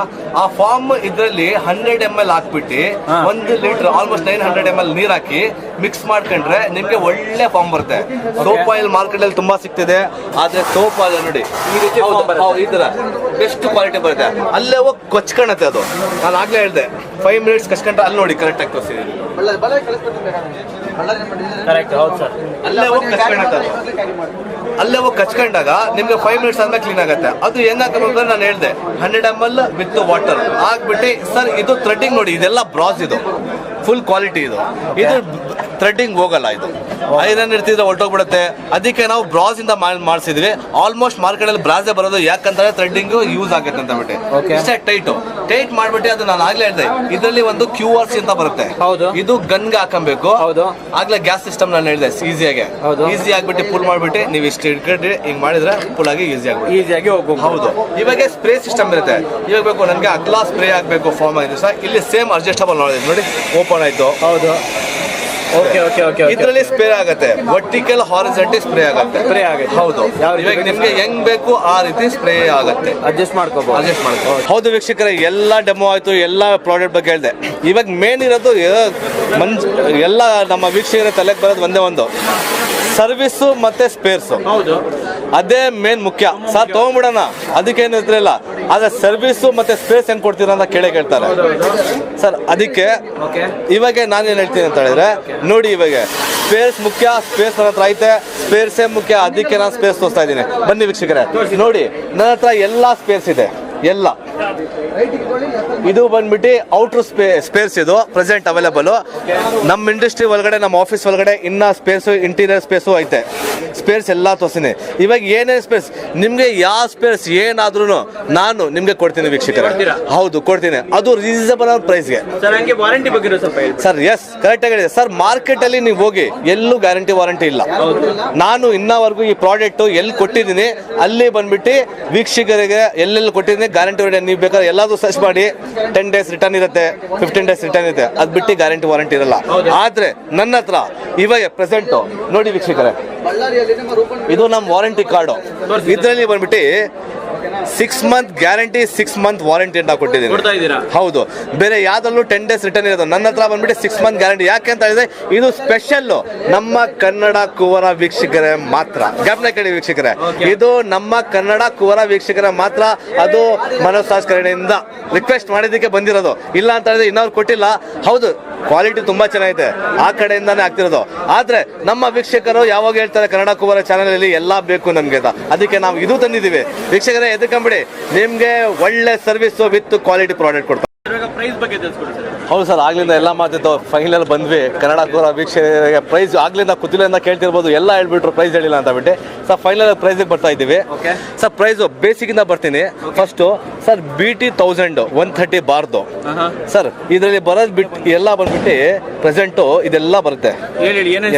A: ಆ ಫಾರ್ಮ್ ಇದ್ರಲ್ಲಿ 100 ml ಹಾಕ್ಬಿಟ್ಟು 1 ಲೀಟರ್ ಆಲ್ಮೋಸ್ಟ್ 900 ml ನೀರ್ ಹಾಕಿ ಮಿಕ್ಸ್ ಮಾಡ್ಕೊಂಡ್ರೆ ನಿಮ್ಗೆ ಒಳ್ಳೆ ಫಾರ್ಮ್ ಬರುತ್ತೆ. ಸೋಪ್ ಆಯಿಲ್ ಮಾರ್ಕೆಟ್ ಅಲ್ಲಿ ತುಂಬಾ ಸಿಗ್ತಿದೆ, ಆದ್ರೆ ಸೋಪ್ ಆಯಿಲ್ ನೋಡಿ ಈ ರೀತಿ ಈ ತರ ಬೆಸ್ಟ್ ಕ್ವಾಲಿಟಿ ಬರುತ್ತೆ. ಅಲ್ಲೇ ಹೋಗಿ ಕೊಚ್ಕೊಳತ್ತೆ ಅದು. ನಾನು ಆಗ್ಲೇ ಹೇಳ್ದೆ 5 ಮಿನಿಟ್ಸ್ ಕಚ್ಕೊಂಡ್ರೆ ಅಲ್ಲಿ ನೋಡಿ ಕರೆಕ್ಟ್ ಆಗಿ ತೋರಿಸಿದ್ದೀನಿ. ಅಲ್ಲೇ ಹೋಗಿ ಕಚ್ಕೊಂಡಾಗ ನಿಮ್ಗೆ 5 ಮಿನಿಟ್ಸ್ ಆದ್ಮೇಲೆ ಕ್ಲೀನ್ ಆಗುತ್ತೆ. ಅದು ಹೆಂಗಾಕಂದ್ರೆ ನಾನು ಹೇಳ್ದೆ 100 ml ವಿತ್ ವಾಟರ್ ಆಗ್ಬಿಟ್ಟು ಸರ್ ಇದು ಥ್ರೆಡ್ಡಿಂಗ್ ನೋಡಿ, ಇದೆಲ್ಲ ಬ್ರಾಸ್, ಇದು ಫುಲ್ ಕ್ವಾಲಿಟಿ, ಇದು ಥ್ರೆಡ್ಡಿಂಗ್ ಹೋಗಲ್ಲ, ಇದು ಐರನ್ ಇರ್ತಿದ್ರೆ ಹೊರಟೋಗ್ಬಿಡುತ್ತೆ. ಅದಕ್ಕೆ ನಾವು ಬ್ರಾಸ್ ಇಂದ ಮಾಡಿಸಿದ್ವಿ. ಆಲ್ಮೋಸ್ಟ್ ಮಾರ್ಕೆಟ್ ಅಲ್ಲಿ ಬ್ರಾಸೇ ಬರೋದು, ಯಾಕಂದ್ರೆ ಥ್ರೆಡ್ಡಿಂಗ್ ಯೂಸ್ ಆಗುತ್ತೆ ಅಂತ ಬಿಟ್ಟು ಇಷ್ಟೇ ಟೈಟ್ ಮಾಡ್ಬಿಟ್ಟು ಅದು ನಾನು ಆಗ್ಲೇ ಹೇಳ್ದೆ. ಇದರಲ್ಲಿ ಒಂದು QRC ಅಂತ ಬರುತ್ತೆ, ಇದು ಗನ್ಗೆ ಹಾಕಬೇಕು. ಆಗ್ಲೇ ಗ್ಯಾಸ್ ಸಿಸ್ಟಮ್ ನಾನು ಹೇಳ್ದೆ ಈಸಿ ಆಗ್ಬಿಟ್ಟು ಪುಲ್ ಮಾಡ್ಬಿಟ್ಟು ನೀವು ಇಷ್ಟು ಇಟ್ಕೊಂಡ್ರೆ ಹಿಂಗ್ ಮಾಡಿದ್ರೆ ಫುಲ್ ಆಗಿ ಈಸಿಯಾಗಿ ಹೋಗ್ಬೋದು. ಹೌದು. ಇವಾಗ ಸ್ಪ್ರೇ ಸಿಸ್ಟಮ್ ಇರುತ್ತೆ. ಇವಾಗ ಬೇಕು ನನಗೆ ಅಗ್ಲಾ ಸ್ಪ್ರೇ ಆಗ್ಬೇಕು ಫಾರ್ಮ್ ಆಗಿದೆ ಸರ್, ಇಲ್ಲಿ ಸೇಮ್ ಅಡ್ಜಸ್ಟಬಲ್ ನೋಡಿ ಓಪನ್ ಆಯ್ತು. ಹೌದು. ಇದರಲ್ಲಿ ಸ್ಪ್ರೇ ಆಗುತ್ತೆ, ವರ್ಟಿಕಲ್ ಹಾರಿಜಾಂಟಲ್ ಸ್ಪ್ರೇ ಆಗುತ್ತೆ. ಹೌದು. ಇವಾಗ ನಿಮ್ಗೆ ಹೆಂಗ್ ಬೇಕು ಆ ರೀತಿ ಸ್ಪ್ರೇ ಆಗುತ್ತೆ, ಅಡ್ಜಸ್ಟ್ ಮಾಡ್ಕೋಬಹುದು. ಹೌದು ವೀಕ್ಷಕರೇ, ಎಲ್ಲ ಡೆಮೋ ಆಯ್ತು, ಎಲ್ಲ ಪ್ರಾಡಕ್ಟ್ ಬಗ್ಗೆ ಹೇಳಿದೆ. ಇವಾಗ ಮೇನ್ ಇರೋದು ಎಲ್ಲ ನಮ್ಮ ವೀಕ್ಷಕರ ತಲೆಗೆ ಬರೋದು ಒಂದೇ ಒಂದು, ಸರ್ವಿಸ್ ಮತ್ತೆ ಸ್ಪೇರ್ಸ್. ಅದೇ ಮೇನ್ ಮುಖ್ಯ. ಸರ್ ತಗೊಂಡ್ಬಿಡೋಣ ಅದಕ್ಕೇನು ಇದ್ರಿಲ್ಲ, ಆದ್ರೆ ಸರ್ವಿಸ್ ಮತ್ತೆ ಸ್ಪೇಸ್ ಹೆಂಗ್ ಕೊಡ್ತೀರಾ ಅಂತ ಕೇಳ್ತಾರೆ ಸರ್. ಅದಕ್ಕೆ ಇವಾಗ ನಾನೇನ್ ಹೇಳ್ತೀನಿ ಅಂತ ಹೇಳಿದ್ರೆ ನೋಡಿ, ಇವಾಗ ಸ್ಪೇಸ್ ಮುಖ್ಯ, ಸ್ಪೇಸ್ ನನ್ನ ಹತ್ರ ಐತೆ, ಸ್ಪೇರ್ಸೇ ಮುಖ್ಯ. ಅದಕ್ಕೆ ನಾನು ಸ್ಪೇಸ್ ತೋರಿಸ್ತಾ ಇದ್ದೀನಿ. ಬನ್ನಿ ವೀಕ್ಷಕರೇ ನೋಡಿ, ನನ್ನ ಹತ್ರ ಎಲ್ಲಾ ಸ್ಪೇಸ್ ಇದೆ, ಎಲ್ಲ. ಇದು ಬಂದ್ಬಿಟ್ಟು ಔಟರ್ ಸ್ಪೇಸ್, ಇದು ಪ್ರೆಸೆಂಟ್ ಅವೈಲೇಬಲ್ ನಮ್ಮ ಇಂಡಸ್ಟ್ರಿ ಒಳಗಡೆ, ನಮ್ಮ ಆಫೀಸ್ ಒಳಗಡೆ ಇನ್ನ ಸ್ಪೇಸು, ಇಂಟೀರಿಯರ್ ಸ್ಪೇಸು ಐತೆ. ಸ್ಪೇರ್ಸ್ ಎಲ್ಲ ತೋರಿಸ್ತೀನಿ. ಇವಾಗ ಏನೇನು ಸ್ಪೇಸ್ ನಿಮ್ಗೆ ಯಾವ ಸ್ಪೇರ್ಸ್ ಏನಾದ್ರೂ ನಾನು ನಿಮ್ಗೆ ಕೊಡ್ತೀನಿ ವೀಕ್ಷಕರೇ. ಹೌದು ಕೊಡ್ತೀನಿ, ಅದು ರೀಸನಬಲ್ ಪ್ರೈಸ್ಗೆ.
B: ವಾರಂಟಿ ಬಗ್ಗೆ
A: ಸರ್ ಎಸ್ ಕರೆಕ್ಟ್ ಆಗಿ ಹೇಳಿದೆ ಸರ್. ಮಾರ್ಕೆಟ್ ಅಲ್ಲಿ ನೀವು ಹೋಗಿ ಎಲ್ಲೂ ಗ್ಯಾರಂಟಿ ವಾರಂಟಿ ಇಲ್ಲ. ನಾನು ಇನ್ನವರೆಗೂ ಈ ಪ್ರಾಡಕ್ಟ್ ಎಲ್ಲಿ ಕೊಟ್ಟಿದ್ದೀನಿ ಅಲ್ಲಿ ಬಂದ್ಬಿಟ್ಟು ವೀಕ್ಷಕರಿಗೆ ಎಲ್ಲೆಲ್ಲಿ ಕೊಟ್ಟಿದ್ದೀನಿ ಗ್ಯಾರಂಟಿ ವಾರಂಟಿ. ನೀವು ಬೇಕಾದ್ರೆ ಎಲ್ಲಾದ್ರೂ ಸರ್ಚ್ ಮಾಡಿ 10 days ರಿಟರ್ನ್ ಇರುತ್ತೆ, 15 days ರಿಟರ್ನ್ ಇರುತ್ತೆ, ಅದ್ ಬಿಟ್ಟು ಗ್ಯಾರಂಟಿ ವಾರಂಟಿ ಇರಲ್ಲ. ಆದ್ರೆ ನನ್ನ ಹತ್ರ ಇವಾಗ ಪ್ರೆಸೆಂಟ್ ನೋಡಿ ವೀಕ್ಷಕರೇ, ಇದು ನಮ್ಮ ವಾರಂಟಿ ಕಾರ್ಡು. ಇದರಲ್ಲಿ ಬಂದ್ಬಿಟ್ಟು 6 month ಗ್ಯಾರಂಟಿ, 6 month ವಾರಂಟಿ ಅಂತ ಕೊಟ್ಟಿದ್ದೀನಿ. ಹೌದು, ಬೇರೆ ಯಾವ್ದಲ್ಲೂ 10 days ರಿಟರ್ನ್ ಇರೋದು. ನನ್ನ ಹತ್ರ ಬಂದ್ಬಿಟ್ಟು 6 month ಗ್ಯಾರಂಟಿ. ಯಾಕೆ ಅಂತ ಹೇಳಿದ್ರೆ ಇದು ಸ್ಪೆಷಲ್ ನಮ್ಮ ಕನ್ನಡ ಕುವರ ವೀಕ್ಷಕರೇ ಮಾತ್ರ. ಜ್ಞಾಪನ ಕೇಳಿ ವೀಕ್ಷಕರೇ, ಇದು ನಮ್ಮ ಕನ್ನಡ ಕುವರ ವೀಕ್ಷಕರೇ ಮಾತ್ರ. ಅದು ಮನೋಜ್ ಕಡೆಯಿಂದ ರಿಕ್ವೆಸ್ಟ್ ಮಾಡಿದ್ದಕ್ಕೆ ಬಂದಿರೋದು, ಇಲ್ಲ ಅಂತ ಹೇಳಿದ್ರೆ ಇನ್ನವ್ರು ಕೊಟ್ಟಿಲ್ಲ. ಹೌದು, ಕ್ವಾಲಿಟಿ ತುಂಬಾ ಚೆನ್ನಾಗಿದೆ, ಆ ಕಡೆಯಿಂದಾನೇ ಆಗ್ತಿರೋದು. ಆದ್ರೆ ನಮ್ಮ ವೀಕ್ಷಕರು ಯಾವಾಗ ಹೇಳ್ತಾರೆ ಕನ್ನಡ ಕುವರ ಚಾನೆಲ್ ಅಲ್ಲಿ ಎಲ್ಲಾ ಬೇಕು ನಮ್ಗೆ ಅಂತ, ಅದಕ್ಕೆ ನಾವು ಇದು ತಂದಿದ್ದೀವಿ ವೀಕ್ಷಕರೇ. ಎದಕ್ಕಂಬಿಡಿ, ನಿಮ್ಗೆ ಒಳ್ಳೆ ಸರ್ವಿಸ್ ವಿತ್ ಕ್ವಾಲಿಟಿ ಪ್ರಾಡಕ್ಟ್ ಕೊಡ್ತಾರೆ. ಹೌದು ಸರ್, ಆಗ್ಲಿಂದ ಎಲ್ಲ ಮಾತಿತ್ತು, ಫೈನಲ್ ಬಂದ್ವಿ. ಕನ್ನಡ ಕುವರ ವೀಕ್ಷಕರಿಗೆ ಪ್ರೈಸ್ ಆಗ್ಲಿಂದ ಕುತೂಹಲದಿಂದ ಕೇಳ್ತಿರ್ಬೋದು, ಎಲ್ಲ ಹೇಳ್ಬಿಟ್ರು ಪ್ರೈಸ್ ಹೇಳಿಲ್ಲ ಅಂತ ಬಿಟ್ಟು. ಸರ್ ಫೈನಲ್ ಪ್ರೈಸ್ ಬರ್ತಾ ಇದ್ದೀವಿ ಸರ್. ಪ್ರೈಸ್ ಬೇಸಿಕ್ ಇಂದ ಬರ್ತೀನಿ. ಫಸ್ಟ್ ಸರ್ BT 1000 130 ಬಾರ್ದು ಸರ್. ಇದರಲ್ಲಿ ಬರೋದ್ ಬಿಟ್ಟು ಎಲ್ಲ ಬಂದ್ಬಿಟ್ಟು ಪ್ರೆಸೆಂಟ್ ಇದೆಲ್ಲ ಬರುತ್ತೆ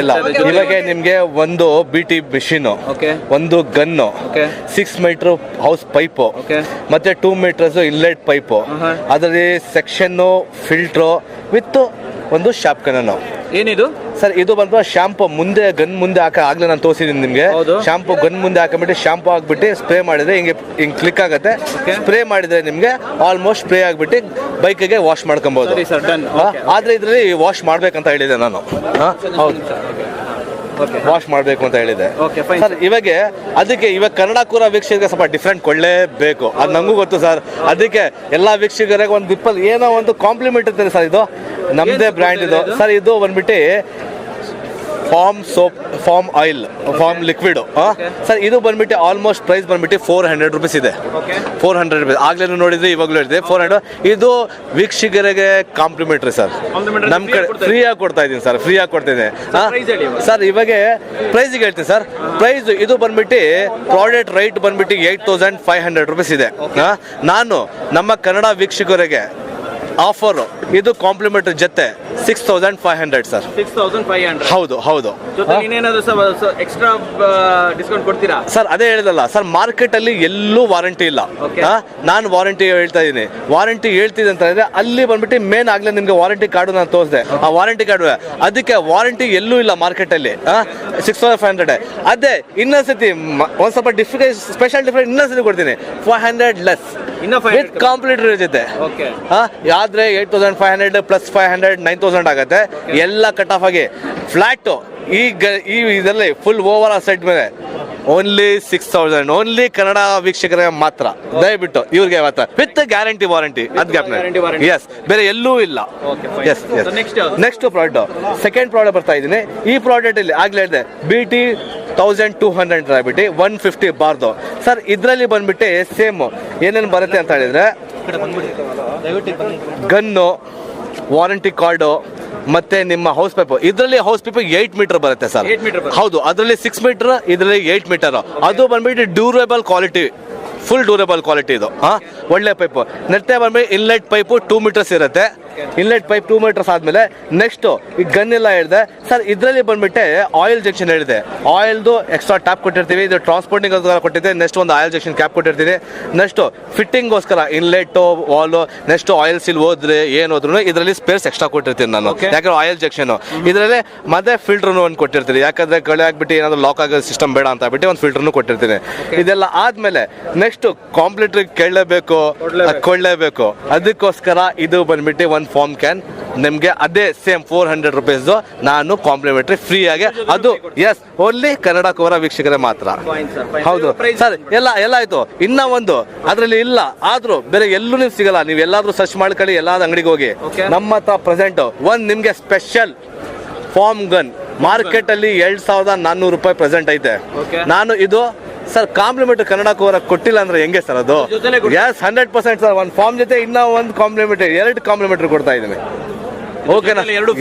A: ಎಲ್ಲ. ಇವಾಗ ನಿಮ್ಗೆ ಒಂದು BT ಮಿಷಿನ್, ಒಂದು ಗನ್ನು, 6 ಮೀಟರ್ ಹೌಸ್ ಪೈಪು, ಮತ್ತೆ 2 ಮೀಟರ್ಸ್ ಇನ್ಲೆಟ್ ಪೈಪು, ಅದರಲ್ಲಿ ಸೆಕ್ಷನ್ ಫಿಲ್ಟ್ರು ವಿತ್ ಒಂದು ಶಾಪ್ ಕನನು.
B: ಏನಿದು
A: ಸರ್? ಇದು ಬಂದ್ಬಿಟ್ಟು ಶಾಂಪು ಮುಂದೆ ಗನ್ ಮುಂದೆ ಆಗ್ಲೇ ನಾನು ತೋರಿಸಿದ್ದೀನಿ ನಿಮ್ಗೆ. ಶಾಂಪು ಗನ್ ಮುಂದೆ ಹಾಕೊಂಡ್ಬಿಟ್ಟು ಶಾಂಪು ಹಾಕ್ಬಿಟ್ಟು ಸ್ಪ್ರೇ ಮಾಡಿದ್ರೆ ಹಿಂಗೆ ಕ್ಲಿಕ್ ಆಗುತ್ತೆ. ಸ್ಪ್ರೇ ಮಾಡಿದ್ರೆ ನಿಮ್ಗೆ ಆಲ್ಮೋಸ್ಟ್ ಸ್ಪ್ರೇ ಆಗ್ಬಿಟ್ಟು ಬೈಕಿಗೆ ವಾಶ್ ಮಾಡ್ಕೊಬಹುದು. ಆದ್ರೆ ಇದ್ರಲ್ಲಿ ವಾಶ್ ಮಾಡ್ಬೇಕಂತ ಹೇಳಿದೆ ನಾನು. ಹೌದು, ವಾಶ್ ಮಾಡಬೇಕು ಅಂತ ಹೇಳಿದೆ ಸರ್. ಇವಾಗ ಕನ್ನಡ ಕುವರ ವೀಕ್ಷಕರಿಗೆ ಸ್ವಲ್ಪ ಡಿಫ್ರೆಂಟ್ ಕೊಳ್ಳೇಬೇಕು, ಅದು ನಂಗೂ ಗೊತ್ತು ಸರ್. ಅದಕ್ಕೆ ಎಲ್ಲಾ ವೀಕ್ಷಕರಿಗೆ ಒಂದು ಏನೋ ಒಂದು ಕಾಂಪ್ಲಿಮೆಂಟ್ ಇರ್ತಾರೆ ಸರ್. ಇದು ನಮ್ದೇ ಬ್ರ್ಯಾಂಡ್ ಇದು ಸರ್. ಇದು ಬಂದ್ಬಿಟ್ಟು form soap, form oil, form liquid. Sir ಇದು ಬಂದ್ಬಿಟ್ಟು ಆಲ್ಮೋಸ್ಟ್ ಪ್ರೈಸ್ ಬಂದ್ಬಿಟ್ಟು 400 rupees ಇದೆ. 400 rupees ಆಗ್ಲೇ ನೋಡಿದ್ರೆ ಇವಾಗಲೂ ಹೇಳಿದೆ 400. ಇದು ವೀಕ್ಷಕರಿಗೆ ಕಾಂಪ್ಲಿಮೆಂಟ್ರಿ ಸರ್, ನಮ್ಮ ಕಡೆ ಫ್ರೀ ಆಗಿ ಕೊಡ್ತಾ ಇದ್ದೀನಿ ಸರ್, ಫ್ರೀ ಆಗಿ ಕೊಡ್ತಾ ಇದ್ದೀನಿ ಸರ್. ಇವಾಗ ಪ್ರೈಸ್ಗೆ ಹೇಳ್ತೀನಿ ಸರ್. ಪ್ರೈಸ್ ಇದು ಬಂದ್ಬಿಟ್ಟು ಪ್ರಾಡಕ್ಟ್ ರೈಟ್ ಬಂದ್ಬಿಟ್ಟು 8500 rupees ಇದೆ. ನಾನು ನಮ್ಮ ಕನ್ನಡ ವೀಕ್ಷಕರಿಗೆ ಆಫರ್ ಇದು ಕಾಂಪ್ಲಿಮೆಂಟರಿ ಜೊತೆ 6500 ಸರ್.
B: 6500.
A: ಹೌದು ಹೌದು.
B: ಎಕ್ಸ್ಟ್ರಾ ಡಿಸ್ಕೌಂಟ್ ಕೊಡ್ತೀರಾ
A: ಸರ್? ಅದೇ ಹೇಳಿದಲ್ಲ ಸರ್, ಮಾರ್ಕೆಟ್ ಅಲ್ಲಿ ಎಲ್ಲೂ ವಾರಂಟಿ ಇಲ್ಲ. ನಾನು ವಾರಂಟಿ ಹೇಳ್ತಾ ಇದ್ದೀನಿ. ವಾರಂಟಿ ಹೇಳ್ತಿದ್ದೆ ಅಂತ ಹೇಳಿದ್ರೆ ಅಲ್ಲಿ ಬಂದ್ಬಿಟ್ಟು ಮೇನ್ ಆಗ್ಲೇ ನಿಮ್ಗೆ ವಾರಂಟಿ ಕಾರ್ಡು ನಾನು ತೋರಿಸಿದೆ. ಆ ವಾರಂಟಿ ಕಾರ್ಡು ಅದಕ್ಕೆ ವಾರಂಟಿ ಎಲ್ಲೂ ಇಲ್ಲ ಮಾರ್ಕೆಟ್ ಅಲ್ಲಿ. 6500. ಅದೇ ಇನ್ನೊಂದ್ಸತಿ ಒಂದ್ ಸ್ವಲ್ಪ ಡಿಫಿಕಲ್ಟ್ ಸ್ಪೆಷಲ್ ಡಿಫರೆಂಟ್ ಇನ್ನೊಂದ್ಸತಿ ಕೊಡ್ತೀನಿ 500 ಲೆಸ್ ವಿತ್ ಕಾಂಪ್ಲೀಟ್ ಜೊತೆ. ಆದ್ರೆ 8500 ಪ್ಲಸ್ 500 9000 ಆಗುತ್ತೆ. ಎಲ್ಲ ಕಟ್ ಆಫ್ ಆಗಿ ಫ್ಲಾಟ್ ಈ ಇದರಲ್ಲಿ ಫುಲ್ ಓವರ್ ಆಲ್ ಸೆಟ್ ಮೇಲೆ ಓನ್ಲಿ 6000. ಓನ್ಲಿ ಕನ್ನಡ ವೀಕ್ಷಕರಿಗೆ ಮಾತ್ರ, ದಯವಿಟ್ಟು ಇವ್ರಿಗೆ ಮಾತ್ರ ವಿತ್ ಗ್ಯಾರಂಟಿ ವಾರಂಟಿ. ಅದ್ ಎಸ್, ಬೇರೆ ಎಲ್ಲೂ ಇಲ್ಲ. Yes yes. Next product, second product ಬರ್ತಾ ಇದ್ದೀನಿ. ಈ ಪ್ರಾಡಕ್ಟ್ ಇಲ್ಲಿ ಆಗ್ಲೇ ಇದೆ BT 1200 ಬಿಟ್ಟು 150 ಬಾರ್ದು ಸರ್. ಇದರಲ್ಲಿ ಬಂದ್ಬಿಟ್ಟು ಸೇಮ್ ಏನೇನು ಬರುತ್ತೆ ಅಂತ ಹೇಳಿದ್ರೆ ಗನ್ನು, ವಾರಂಟಿ ಕಾರ್ಡು ಮತ್ತೆ ನಿಮ್ಮ ಹೌಸ್ ಪೈಪ್. ಇದರಲ್ಲಿ ಹೌಸ್ ಪೈಪ್ 8 ಮೀಟರ್ ಬರುತ್ತೆ ಸರ್. ಹೌದು, ಅದರಲ್ಲಿ 6 ಮೀಟರ್, ಇದರಲ್ಲಿ 8 ಮೀಟರ್. ಅದು ಬಂದ್ಬಿಟ್ಟು durable quality, full durable quality ಇದು. ಒಳ್ಳೆ ಪೈಪ್. ನೆಟ್ಟೆ ಬಂದ್ಬಿಟ್ಟು ಇನ್ಲೆಟ್ ಪೈಪು 2 ಮೀಟರ್ಸ್ ಇರುತ್ತೆ. ಇನ್ಲೆಟ್ ಪೈಪ್ 2 ಮೀಟರ್ಸ್ ಆದ್ಮೇಲೆ ನೆಕ್ಸ್ಟ್ ಈ ಗನ್ ಎಲ್ಲ ಹೇಳಿದೆ ಸರ್. ಇದರಲ್ಲಿ ಬಂದ್ಬಿಟ್ಟೆ ಆಯಿಲ್ ಜಂಕ್ಷನ್ ಹೇಳಿದೆ. ಆಯಿಲ್ದು ಎಕ್ಸ್ಟ್ರಾ ಟ್ಯಾಪ್ ಕೊಟ್ಟಿರ್ತೀವಿ. ಇದು ಟ್ರಾನ್ಸ್ಪೋರ್ಟಿಂಗ್ ಕೊಟ್ಟಿರ್ತೀವಿ. ನೆಕ್ಸ್ಟ್ ಒಂದು ಆಯಿಲ್ ಜಂಕ್ಷನ್ ಕ್ಯಾಪ್ ಕೊಟ್ಟಿರ್ತೀವಿ. ನೆಕ್ಸ್ಟ್ ಫಿಟ್ಟಿಂಗ್ಗೋಸ್ಕರ inlet valve, next oil seal ಹೋದ್ರೆ ಏನು ಹೋದ್ರು ಇದರಲ್ಲಿ ಸ್ಪೇರ್ಸ್ ಎಕ್ಸ್ಟ್ರಾ ಕೊಟ್ಟಿರ್ತೀನಿ ನಾನು. ಯಾಕಂದ್ರೆ ಆಯಿಲ್ ಜಂಕ್ಷನ್ ಇದರಲ್ಲಿ ಮತ್ತೆ ಫಿಲ್ಟರ್ನು ಒಂದು ಕೊಟ್ಟಿರ್ತೀನಿ. ಯಾಕಂದ್ರೆ ಕಳೆ ಆಗ್ಬಿಟ್ಟು ಏನಾದ್ರು ಲಾಕ್ ಆಗೋ ಸಿಸ್ಟಮ್ ಬೇಡ ಅಂತ ಬಿಟ್ಟು ಒಂದು ಫಿಲ್ಟರ್ನು ಕೊಟ್ಟಿರ್ತೀನಿ. ಇದೆಲ್ಲ ಆದ್ಮೇಲೆ ನೆಕ್ಸ್ಟ್ ಕಾಂಪ್ಲಿಮೆಂಟ್ರಿ ಕೇಳಲೇಬೇಕು, ಕೊಳ್ಳೇಬೇಕು. ಅದಕ್ಕೋಸ್ಕರ ಇದು ಬಂದ್ಬಿಟ್ಟು ಒಂದು ಫಾರ್ಮ್ ಕ್ಯಾನ್ ನಿಮ್ಗೆ ಅದೇ ಸೇಮ್ 400 rupees ನಾನು ಕಾಂಪ್ಲಿಮೆಂಟ್ರಿ ಫ್ರೀ ಆಗಿ. ಅದು ಎಸ್, ಓನ್ಲಿ ಕನ್ನಡ ಕೋರ ವೀಕ್ಷಕರೇ ಮಾತ್ರ. ಹೌದು ಸರ್. ಎಲ್ಲ ಆಯ್ತು. ಇನ್ನ ಒಂದು ಅದರಲ್ಲಿ ಇಲ್ಲ, ಆದ್ರೂ ಬೇರೆ ಎಲ್ಲೂ ನೀವು ಸಿಗಲ್ಲ. ನೀವು ಎಲ್ಲಾದ್ರೂ ಸರ್ಚ್ ಮಾಡ್ಕೊಳ್ಳಿ, ಎಲ್ಲಾದ್ರೂ ಅಂಗಡಿಗೆ ಹೋಗಿ. ನಮ್ಮ ಹತ್ರ ಪ್ರೆಸೆಂಟ್ ಒಂದು ನಿಮ್ಗೆ ಸ್ಪೆಷಲ್ ಫಾರ್ಮ್ ಗನ್ ಮಾರ್ಕೆಟ್ ಅಲ್ಲಿ 2400 ರೂಪಾಯಿ ಪ್ರೆಸೆಂಟ್ ಐತೆ. ನಾನು ಇದು ಸರ್ ಕಾಂಪ್ಲಿಮೆಂಟ್ ಕನ್ನಡ ಕೋರ ಕೊಟ್ಟಿಲ್ಲ ಅಂದ್ರೆ ಹೆಂಗೆ ಸರ್ ಅದು? S, 100% sir. ಒಂದು ಫಾರ್ಮ್ ಜೊತೆ ಇನ್ನೂ ಒಂದು ಕಾಂಪ್ಲಿಮೆಂಟರಿ, 2 ಕಾಂಪ್ಲಿಮೆಂಟರಿ ಕೊಡ್ತಾ ಇದ್ದೀನಿ. ಓಕೆನಾ?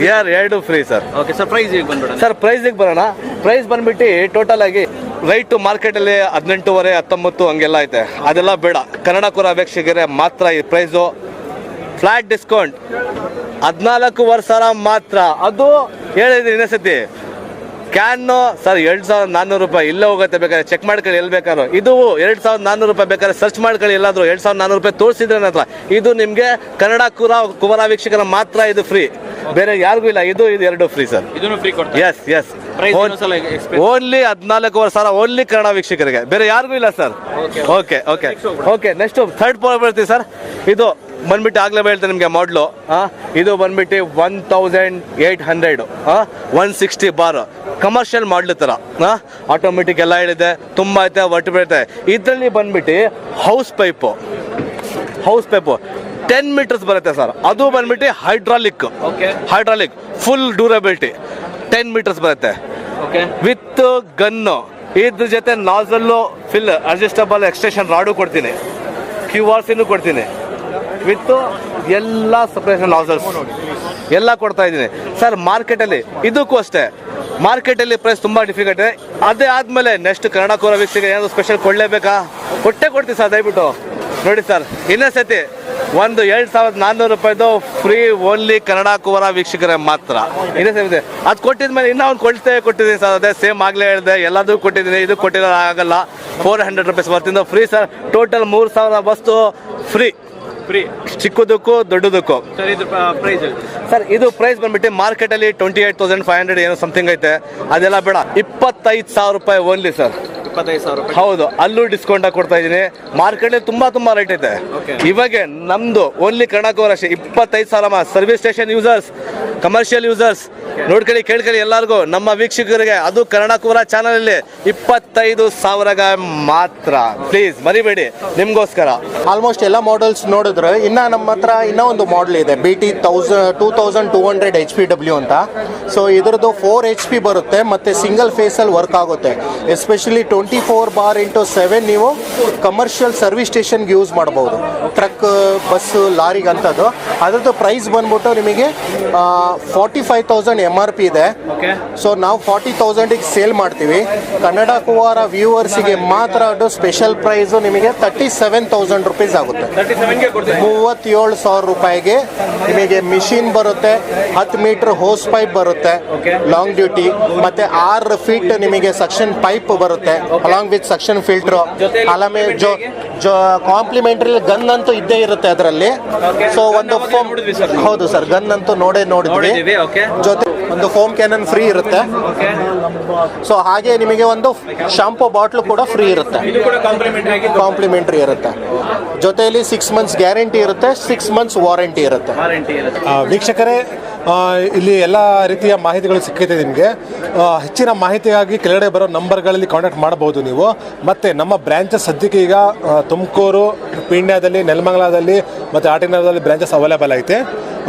A: ಎರಡು ಫ್ರೀ ಸರ್. ಸರ್ ಪ್ರೈಸಿಗೆ ಬರೋಣ. ಪ್ರೈಸ್ ಬಂದ್ಬಿಟ್ಟು ಟೋಟಲ್ ಆಗಿ ರೈಟ್ ಮಾರ್ಕೆಟ್ ಅಲ್ಲಿ 18.5 19 ಹಂಗೆಲ್ಲ ಐತೆ. ಅದೆಲ್ಲ ಬೇಡ, ಕನ್ನಡ ಕೋರ ವೀಕ್ಷಕರಿಗೆ ಮಾತ್ರ ಈ ಪ್ರೈಸು. ಫ್ಲಾಟ್ ಡಿಸ್ಕೌಂಟ್ 14,500 ಮಾತ್ರ. ಅದು ಹೇಳಿದ್ರಿ ಇನ್ನೊಂದ್ಸತಿ. ಕ್ಯಾನ್ನು ಸರ್ 2400 ರೂಪಾಯಿ ಇಲ್ಲೇ ಹೋಗುತ್ತೆ. ಬೇಕಾದ್ರೆ ಚೆಕ್ ಮಾಡ್ಕೊಳ್ಳಿ, ಎಲ್ಲಿ ಬೇಕಾದ್ರು. ಇದು 2400 ರೂಪಾಯಿ ಬೇಕಾದ್ರೆ ಸರ್ಚ್ ಮಾಡ್ಕೊಳ್ಳಿ. ಎಲ್ಲಾದ್ರು 2400 ರೂಪಾಯಿ ತೋರಿಸಿದ್ರೆ ನಂತರ ಇದು ನಿಮ್ಗೆ ಕನ್ನಡ ಕುವರ ವೀಕ್ಷಕರ ಮಾತ್ರ ಇದು ಫ್ರೀ, ಬೇರೆ ಯಾರಿಗೂ ಇಲ್ಲ. ಇದು 2 free sir. Yes yes. Only 14,500 only Kannada ವೀಕ್ಷಕರಿಗೆ, ಬೇರೆ ಯಾರಿಗೂ ಇಲ್ಲ sir. Okay okay okay. Next third product ಬರ್ತೀವಿ ಸರ್. ಇದು ಬಂದ್ಬಿಟ್ಟು ಆಗ್ಲೇ ಹೇಳ್ತೇನೆ ನಿಮಗೆ ಮಾಡ್ಲು. ಇದು ಬಂದ್ಬಿಟ್ಟು 1800 160 ಬಾರ್ ಕಮರ್ಷಿಯಲ್ ಮಾಡ್ಲು ತರ. ಆಟೋಮೆಟಿಕ್ ಎಲ್ಲ ಹೇಳಿದೆ, ತುಂಬಾ ಐತೆ, ಒಟ್ಟು ಬೀಳುತ್ತೆ. ಇದರಲ್ಲಿ ಬಂದ್ಬಿಟ್ಟು ಹೌಸ್ ಪೈಪು 10 ಮೀಟರ್ಸ್ ಬರುತ್ತೆ ಸರ್. ಅದು ಬಂದ್ಬಿಟ್ಟು ಹೈಡ್ರಾಲಿಕ್ ಫುಲ್ ಡ್ಯೂರಬಿಲಿಟಿ 10 ಮೀಟರ್ಸ್ ಬರುತ್ತೆ ವಿತ್ ಗನ್ನು. ಇದ್ರ ಜೊತೆ ನಾಜಲ್ಲು ಫಿಲ್ ಅಡ್ಜಸ್ಟಬಲ್ ಎಕ್ಸ್ಟೆನ್ಷನ್ ರಾಡು ಕೊಡ್ತೀನಿ, QRCನೂ ಕೊಡ್ತೀನಿ ವಿತ್ ಎಲ್ಲ ಸಪ್ರೇಷನ್ ನಾಜಲ್ಸ್ ಎಲ್ಲ ಕೊಡ್ತಾ ಇದ್ದೀನಿ ಸರ್. ಮಾರ್ಕೆಟಲ್ಲಿ ಇದಕ್ಕೂ ಅಷ್ಟೇ, ಮಾರ್ಕೆಟಲ್ಲಿ ಪ್ರೈಸ್ ತುಂಬ ಡಿಫಿಕಲ್ಟ್ ಇದೆ. ಅದೇ ಆದಮೇಲೆ ನೆಕ್ಸ್ಟ್ ಕನ್ನಡ ಕೋರ ವೀಕ್ಷಕರಿಗೆ ಏನಾದರೂ ಸ್ಪೆಷಲ್ ಕೊಡಲೇಬೇಕಾ? ಕೊಡ್ತೀವಿ ಸರ್. ದಯವಿಟ್ಟು ನೋಡಿ ಸರ್, ಇನ್ನೊಂದ್ಸತಿ ಒಂದು 2400 ರೂಪಾಯಿದು ಫ್ರೀ ಓನ್ಲಿ ಕನ್ನಡ ಕೋರ ವೀಕ್ಷಕರೇ ಮಾತ್ರ. ಇನ್ನೊಂದ್ಸತಿ ಅದು ಕೊಟ್ಟಿದ್ಮೇಲೆ ಇನ್ನೂ ಒಂದು ಕೊಟ್ಟಿದ್ದೀನಿ ಸರ್. ಅದೇ ಸೇಮ್ ಆಗಲೇ ಹೇಳಿದೆ, ಎಲ್ಲದೂ ಕೊಟ್ಟಿದ್ದೀನಿ. ಇದು ಕೊಟ್ಟಿರೋ ಆಗಲ್ಲ. 400 ರೂಪೀಸ್ ಬರ್ತಿದ್ದು ಫ್ರೀ ಸರ್. ಟೋಟಲ್ 3000 ವಸ್ತು ಫ್ರೀ, ಚಿಕ್ಕದಕ್ಕೂ ದೊಡ್ಡದಕ್ಕೂ. ಸರ್ ಇದು ಪ್ರೈಸ್ ಬಂದ್ಬಿಟ್ಟು ಮಾರ್ಕೆಟ್ ಅಲ್ಲಿ 28,500 ಏನೋ ಸಮಥಿಂಗ್ ಐತೆ. ಅದೆಲ್ಲ ಬೇಡ, 25,000 ರೂಪಾಯಿ ಓನ್ಲಿ ಸರ್. 25,000. ಹೌದು, ಅಲ್ಲೂ ಡಿಸ್ಕೌಂಟ್ ಆಗಿ ಕೊಡ್ತಾ ಇದ್ದೀನಿ. ಮಾರ್ಕೆಟ್ ಅಲ್ಲಿ ತುಂಬಾ ರೇಟ್ ಐತೆ. ಇವಾಗ ನಮ್ದು ಓನ್ಲಿ ಕನ್ನಡ ಕೋರ 25,000. Service station users, commercial users ನೋಡ್ಕೊಳ್ಳಿ ಕೇಳ್ಕೊಳ್ಳಿ ಎಲ್ಲರಿಗೂ ನಮ್ಮ ವೀಕ್ಷಕರಿಗೆ, ಅದು ಕನ್ನಡ ಕೂರ ಚಾನಲ್ ಅಲ್ಲಿ 25,000 ಮಾತ್ರ. ಪ್ಲೀಸ್ ಮರಿಬೇಡಿ, ನಿಮ್ಗೋಸ್ಕರ.
C: ಆಲ್ಮೋಸ್ಟ್ ಎಲ್ಲ ಮಾಡೆಲ್ಸ್ ನೋಡಿದ್ರೆ ಇನ್ನ ನಮ್ಮ ಹತ್ರ ಇನ್ನೂ ಒಂದು ಮಾಡೆಲ್ ಇದೆ BT 2200 HPW ಅಂತ. ಸೊ ಇದ್ರದ್ದು 4 HP ಬರುತ್ತೆ ಮತ್ತೆ ಸಿಂಗಲ್ ಫೇಸಲ್ಲಿ ವರ್ಕ್ ಆಗುತ್ತೆ. ಎಸ್ಪೆಷಲಿ 24/7 ನೀವು ಕಮರ್ಷಿಯಲ್ ಸರ್ವಿಸ್ ಸ್ಟೇಷನ್ಗೆ ಯೂಸ್ ಮಾಡಬಹುದು. ಟ್ರಕ್, ಬಸ್, ಲಾರಿಗಂಥದ್ದು. ಅದ್ರದ್ದು ಪ್ರೈಸ್ ಬಂದ್ಬಿಟ್ಟು ನಿಮಗೆ 45,000 MRP ಇದೆ. ಸೊ ನಾವು 40,000ಗೆ ಸೇಲ್ ಮಾಡ್ತೀವಿ. ಕನ್ನಡ ಕುವಾರ ವ್ಯೂವರ್ಸಿಗೆ ಮಾತ್ರ ಅದು ಸ್ಪೆಷಲ್ ಪ್ರೈಸು ನಿಮಗೆ 37,000 ರುಪೀಸ್ ಆಗುತ್ತೆ. 37,000 ರೂಪಾಯಿಗೆ ನಿಮಗೆ ಮಿಷಿನ್ ಬರುತ್ತೆ, 10 ಮೀಟರ್ ಹೋಸ್ ಪೈಪ್ ಬರುತ್ತೆ ಲಾಂಗ್ ಡ್ಯೂಟಿ, ಮತ್ತೆ 6 ಫೀಟ್ ನಿಮಗೆ ಸಕ್ಷನ್ ಪೈಪ್ ಬರುತ್ತೆ ಅಲಾಂಗ್ ವಿತ್ ಸಕ್ಷನ್ ಫಿಲ್ಟರ್. ಆಮೇಲೆ ಕಾಂಪ್ಲಿಮೆಂಟರಿ ಗನ್ ಅಂತೂ ಇದ್ದೇ ಇರುತ್ತೆ ಅದರಲ್ಲಿ. ಸೊ ಒಂದು ಹೌದು ಸರ್, ಗನ್ ಅಂತೂ ನೋಡಿದ್ವಿ. ಜೊತೆ ಒಂದು ಫೋಮ್ ಕ್ಯಾನನ್ ಫ್ರೀ ಇರುತ್ತೆ. ಸೊ ಹಾಗೆ ನಿಮಗೆ ಒಂದು ಶಾಂಪೂ ಬಾಟ್ಲು ಕೂಡ ಫ್ರೀ ಇರುತ್ತೆ, ಕಾಂಪ್ಲಿಮೆಂಟರಿ ಇರುತ್ತೆ. ಜೊತೆಯಲ್ಲಿ 6 ಮಂತ್ಸ್ ಗ್ಯಾರಂಟಿ ಇರುತ್ತೆ, 6 ಮಂತ್ಸ್ ವಾರಂಟಿ ಇರುತ್ತೆ.
D: ವೀಕ್ಷಕರೇ, ಇಲ್ಲಿ ಎಲ್ಲ ರೀತಿಯ ಮಾಹಿತಿಗಳು ಸಿಕ್ಕೈತೆ ನಿಮಗೆ. ಹೆಚ್ಚಿನ ಮಾಹಿತಿಗಾಗಿ ಕೆಳಗಡೆ ಬರೋ ನಂಬರ್ಗಳಲ್ಲಿ ಕಾಂಟ್ಯಾಕ್ಟ್ ಮಾಡಬಹುದು ನೀವು. ಮತ್ತು ನಮ್ಮ ಬ್ರ್ಯಾಂಚಸ್ ಸದ್ಯಕ್ಕೆ ಈಗ ತುಮಕೂರು, ಪೀಣ್ಯದಲ್ಲಿ, ನೆಲಮಂಗಲದಲ್ಲಿ ಮತ್ತು ಆಟಿನಗರದಲ್ಲಿ ಬ್ರಾಂಚಸ್ ಅವೈಲೇಬಲ್ ಐತೆ.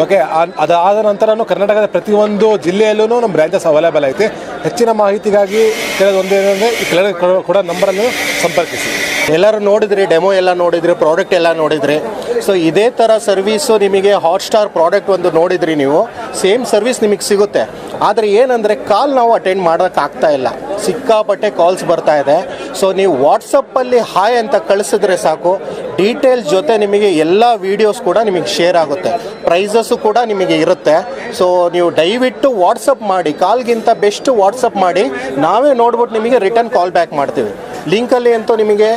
D: ಓಕೆ, ಅದಾದ ನಂತರನೂ ಕರ್ನಾಟಕದ ಪ್ರತಿಯೊಂದು ಜಿಲ್ಲೆಯಲ್ಲೂ ನಮ್ಮ ಬ್ರಾಂಚಸ್ ಅವೈಲೇಬಲ್ ಐತೆ. ಹೆಚ್ಚಿನ ಮಾಹಿತಿಗಾಗಿ ಕೆಲವೊಂದು ಏನಂದರೆ ಈ ಕೆಳಗಡೆ ಕೂಡ ನಂಬರನ್ನು ಸಂಪರ್ಕಿಸಿ.
C: ಎಲ್ಲರೂ ನೋಡಿದ್ರಿ, ಡೆಮೋ ಎಲ್ಲ ನೋಡಿದ್ರಿ, ಪ್ರಾಡಕ್ಟ್ ಎಲ್ಲ ನೋಡಿದ್ರಿ. ಸೊ ಇದೇ ಥರ ಸರ್ವೀಸು ನಿಮಗೆ ಹಾಟ್ಸ್ಟಾರ್ ಪ್ರಾಡಕ್ಟ್ ಒಂದು ನೋಡಿದ್ರಿ ನೀವು, ಸೇಮ್ ಸರ್ವಿಸ್ ನಿಮಗೆ ಸಿಗುತ್ತೆ. ಆದರೆ ಏನಂದರೆ ಕಾಲ್ ನಾವು ಅಟೆಂಡ್ ಮಾಡೋಕ್ಕಾಗ್ತಾ ಇಲ್ಲ, ಸಿಕ್ಕಾಪಟ್ಟೆ ಕಾಲ್ಸ್ ಬರ್ತಾ ಇದೆ. ಸೊ ನೀವು ವಾಟ್ಸಪ್ಪಲ್ಲಿ ಹಾಯ್ ಅಂತ ಕಳಿಸಿದ್ರೆ ಸಾಕು, ಡೀಟೇಲ್ಸ್ ಜೊತೆ ನಿಮಗೆ ಎಲ್ಲ ವೀಡಿಯೋಸ್ ಕೂಡ ನಿಮಗೆ ಶೇರ್ ಆಗುತ್ತೆ, ಪ್ರೈಸಸ್ಸು ಕೂಡ ನಿಮಗೆ ಇರುತ್ತೆ. ಸೊ ನೀವು ದಯವಿಟ್ಟು ವಾಟ್ಸಪ್ ಮಾಡಿ, ಕಾಲ್ಗಿಂತ ಬೆಸ್ಟ್ ವಾಟ್ಸಪ್ ಮಾಡಿ, ನಾವೇ ನೋಡ್ಬಿಟ್ಟು ನಿಮಗೆ ರಿಟರ್ನ್ ಕಾಲ್ ಬ್ಯಾಕ್ ಮಾಡ್ತೀವಿ. ಲಿಂಕಲ್ಲಿ ಅಂತೂ ನಿಮಗೆ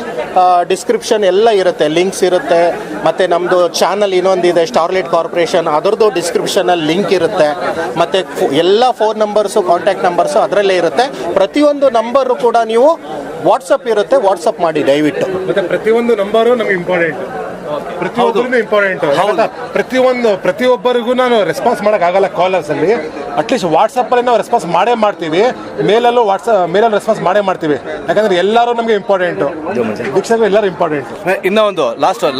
C: ಡಿಸ್ಕ್ರಿಪ್ಷನ್ ಎಲ್ಲ ಇರುತ್ತೆ, ಲಿಂಕ್ಸ್ ಇರುತ್ತೆ. ಮತ್ತು ನಮ್ಮದು ಚಾನಲ್ ಇನ್ನೊಂದಿದೆ ಸ್ಟಾರ್ಲೈಟ್ ಕಾರ್ಪೊರೇಷನ್, ಅದರದ್ದು ಡಿಸ್ಕ್ರಿಪ್ಷನಲ್ಲಿ ಲಿಂಕ್ ಇರುತ್ತೆ. ಮತ್ತು ಎಲ್ಲ ಫೋನ್ ನಂಬರ್ಸು, ಕಾಂಟ್ಯಾಕ್ಟ್ ನಂಬರ್ಸು ಅದರಲ್ಲೇ ಇರುತ್ತೆ. ಪ್ರತಿಯೊಂದು ನಂಬರು ಕೂಡ ನೀವು ವಾಟ್ಸಪ್ ಇರುತ್ತೆ, ವಾಟ್ಸಪ್ ಮಾಡಿ ದಯವಿಟ್ಟು.
D: ಮತ್ತು ಪ್ರತಿಯೊಂದು ನಂಬರು ನಮಗೆ ಇಂಪಾರ್ಟೆಂಟ್, ಪ್ರತಿಯೊಬ್ಬರಿಗೂ ಇಂಪಾರ್ಟೆಂಟ್. ಪ್ರತಿಯೊಬ್ಬರಿಗೂ ನಾನು ರೆಸ್ಪಾನ್ಸ್ ಮಾಡೋಕ್ಕಾಗಲ್ಲ ಕಾಲರ್ಸಲ್ಲಿ. ಅಟ್ಲೀಸ್ಟ್ ವಾಟ್ಸಪ್ಪಲ್ಲಿ ನಾವು ರೆಸ್ಪಾನ್ಸ್ ಮಾಡ್ತೀವಿ, ಮೇಲಲ್ಲೂ ಮೇಲಲ್ಲಿ ರೆಸ್ಪಾನ್ಸ್ ಮಾಡ್ತೀವಿ. ಯಾಕಂದರೆ ಎಲ್ಲರೂ ನಮಗೆ ಇಂಪಾರ್ಟೆಂಟು, ವೀಕ್ಷಕರು ಎಲ್ಲರೂ ಇಂಪಾರ್ಟೆಂಟು.
A: ಇನ್ನೂ ಒಂದು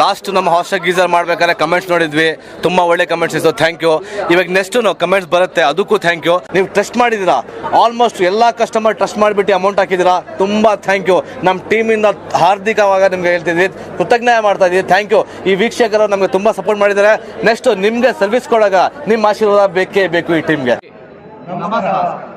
A: ಲಾಸ್ಟ್ ನಮ್ಮ ಹಾಸ್ಟೆಲ್ ಗೀಸರ್ ಮಾಡ್ಬೇಕಾದ್ರೆ ಕಮೆಂಟ್ಸ್ ನೋಡಿದ್ವಿ, ತುಂಬ ಒಳ್ಳೆ ಕಮೆಂಟ್ಸ್ ಇತ್ತು, ಥ್ಯಾಂಕ್ ಯು. ಇವಾಗ ನೆಕ್ಸ್ಟ್ ನಾವು ಕಮೆಂಟ್ಸ್ ಬರುತ್ತೆ, ಅದಕ್ಕೂ ಥ್ಯಾಂಕ್ ಯು. ನೀವು ಟ್ರಸ್ಟ್ ಮಾಡಿದ್ದೀರಾ, ಆಲ್ಮೋಸ್ಟ್ ಎಲ್ಲ ಕಸ್ಟಮರ್ ಟ್ರಸ್ಟ್ ಮಾಡಿಬಿಟ್ಟು ಅಮೌಂಟ್ ಹಾಕಿದ್ದೀರಾ, ತುಂಬ ಥ್ಯಾಂಕ್ ಯು. ನಮ್ಮ ಟೀಮಿಂದ ಹಾರ್ದಿಕವಾಗಿ ನಿಮ್ಗೆ ಹೇಳ್ತಿದ್ವಿ, ಕೃತಜ್ಞತೆ ಮಾಡ್ತಾ ಇದ್ದೀವಿ, ಥ್ಯಾಂಕ್ ಯು. ಈ ವೀಕ್ಷಕರು ನಮಗೆ ತುಂಬ ಸಪೋರ್ಟ್ ಮಾಡಿದ್ದಾರೆ. ನೆಕ್ಸ್ಟ್ ನಿಮಗೆ ಸರ್ವಿಸ್ ಕೊಡಾಗ ನಿಮ್ಮ ಆಶೀರ್ವಾದ ಬೇಕೇ ಬೇಕು ಈ ಟೀಮ್ಗೆ.
E: ನಮಸ್ಕಾರ.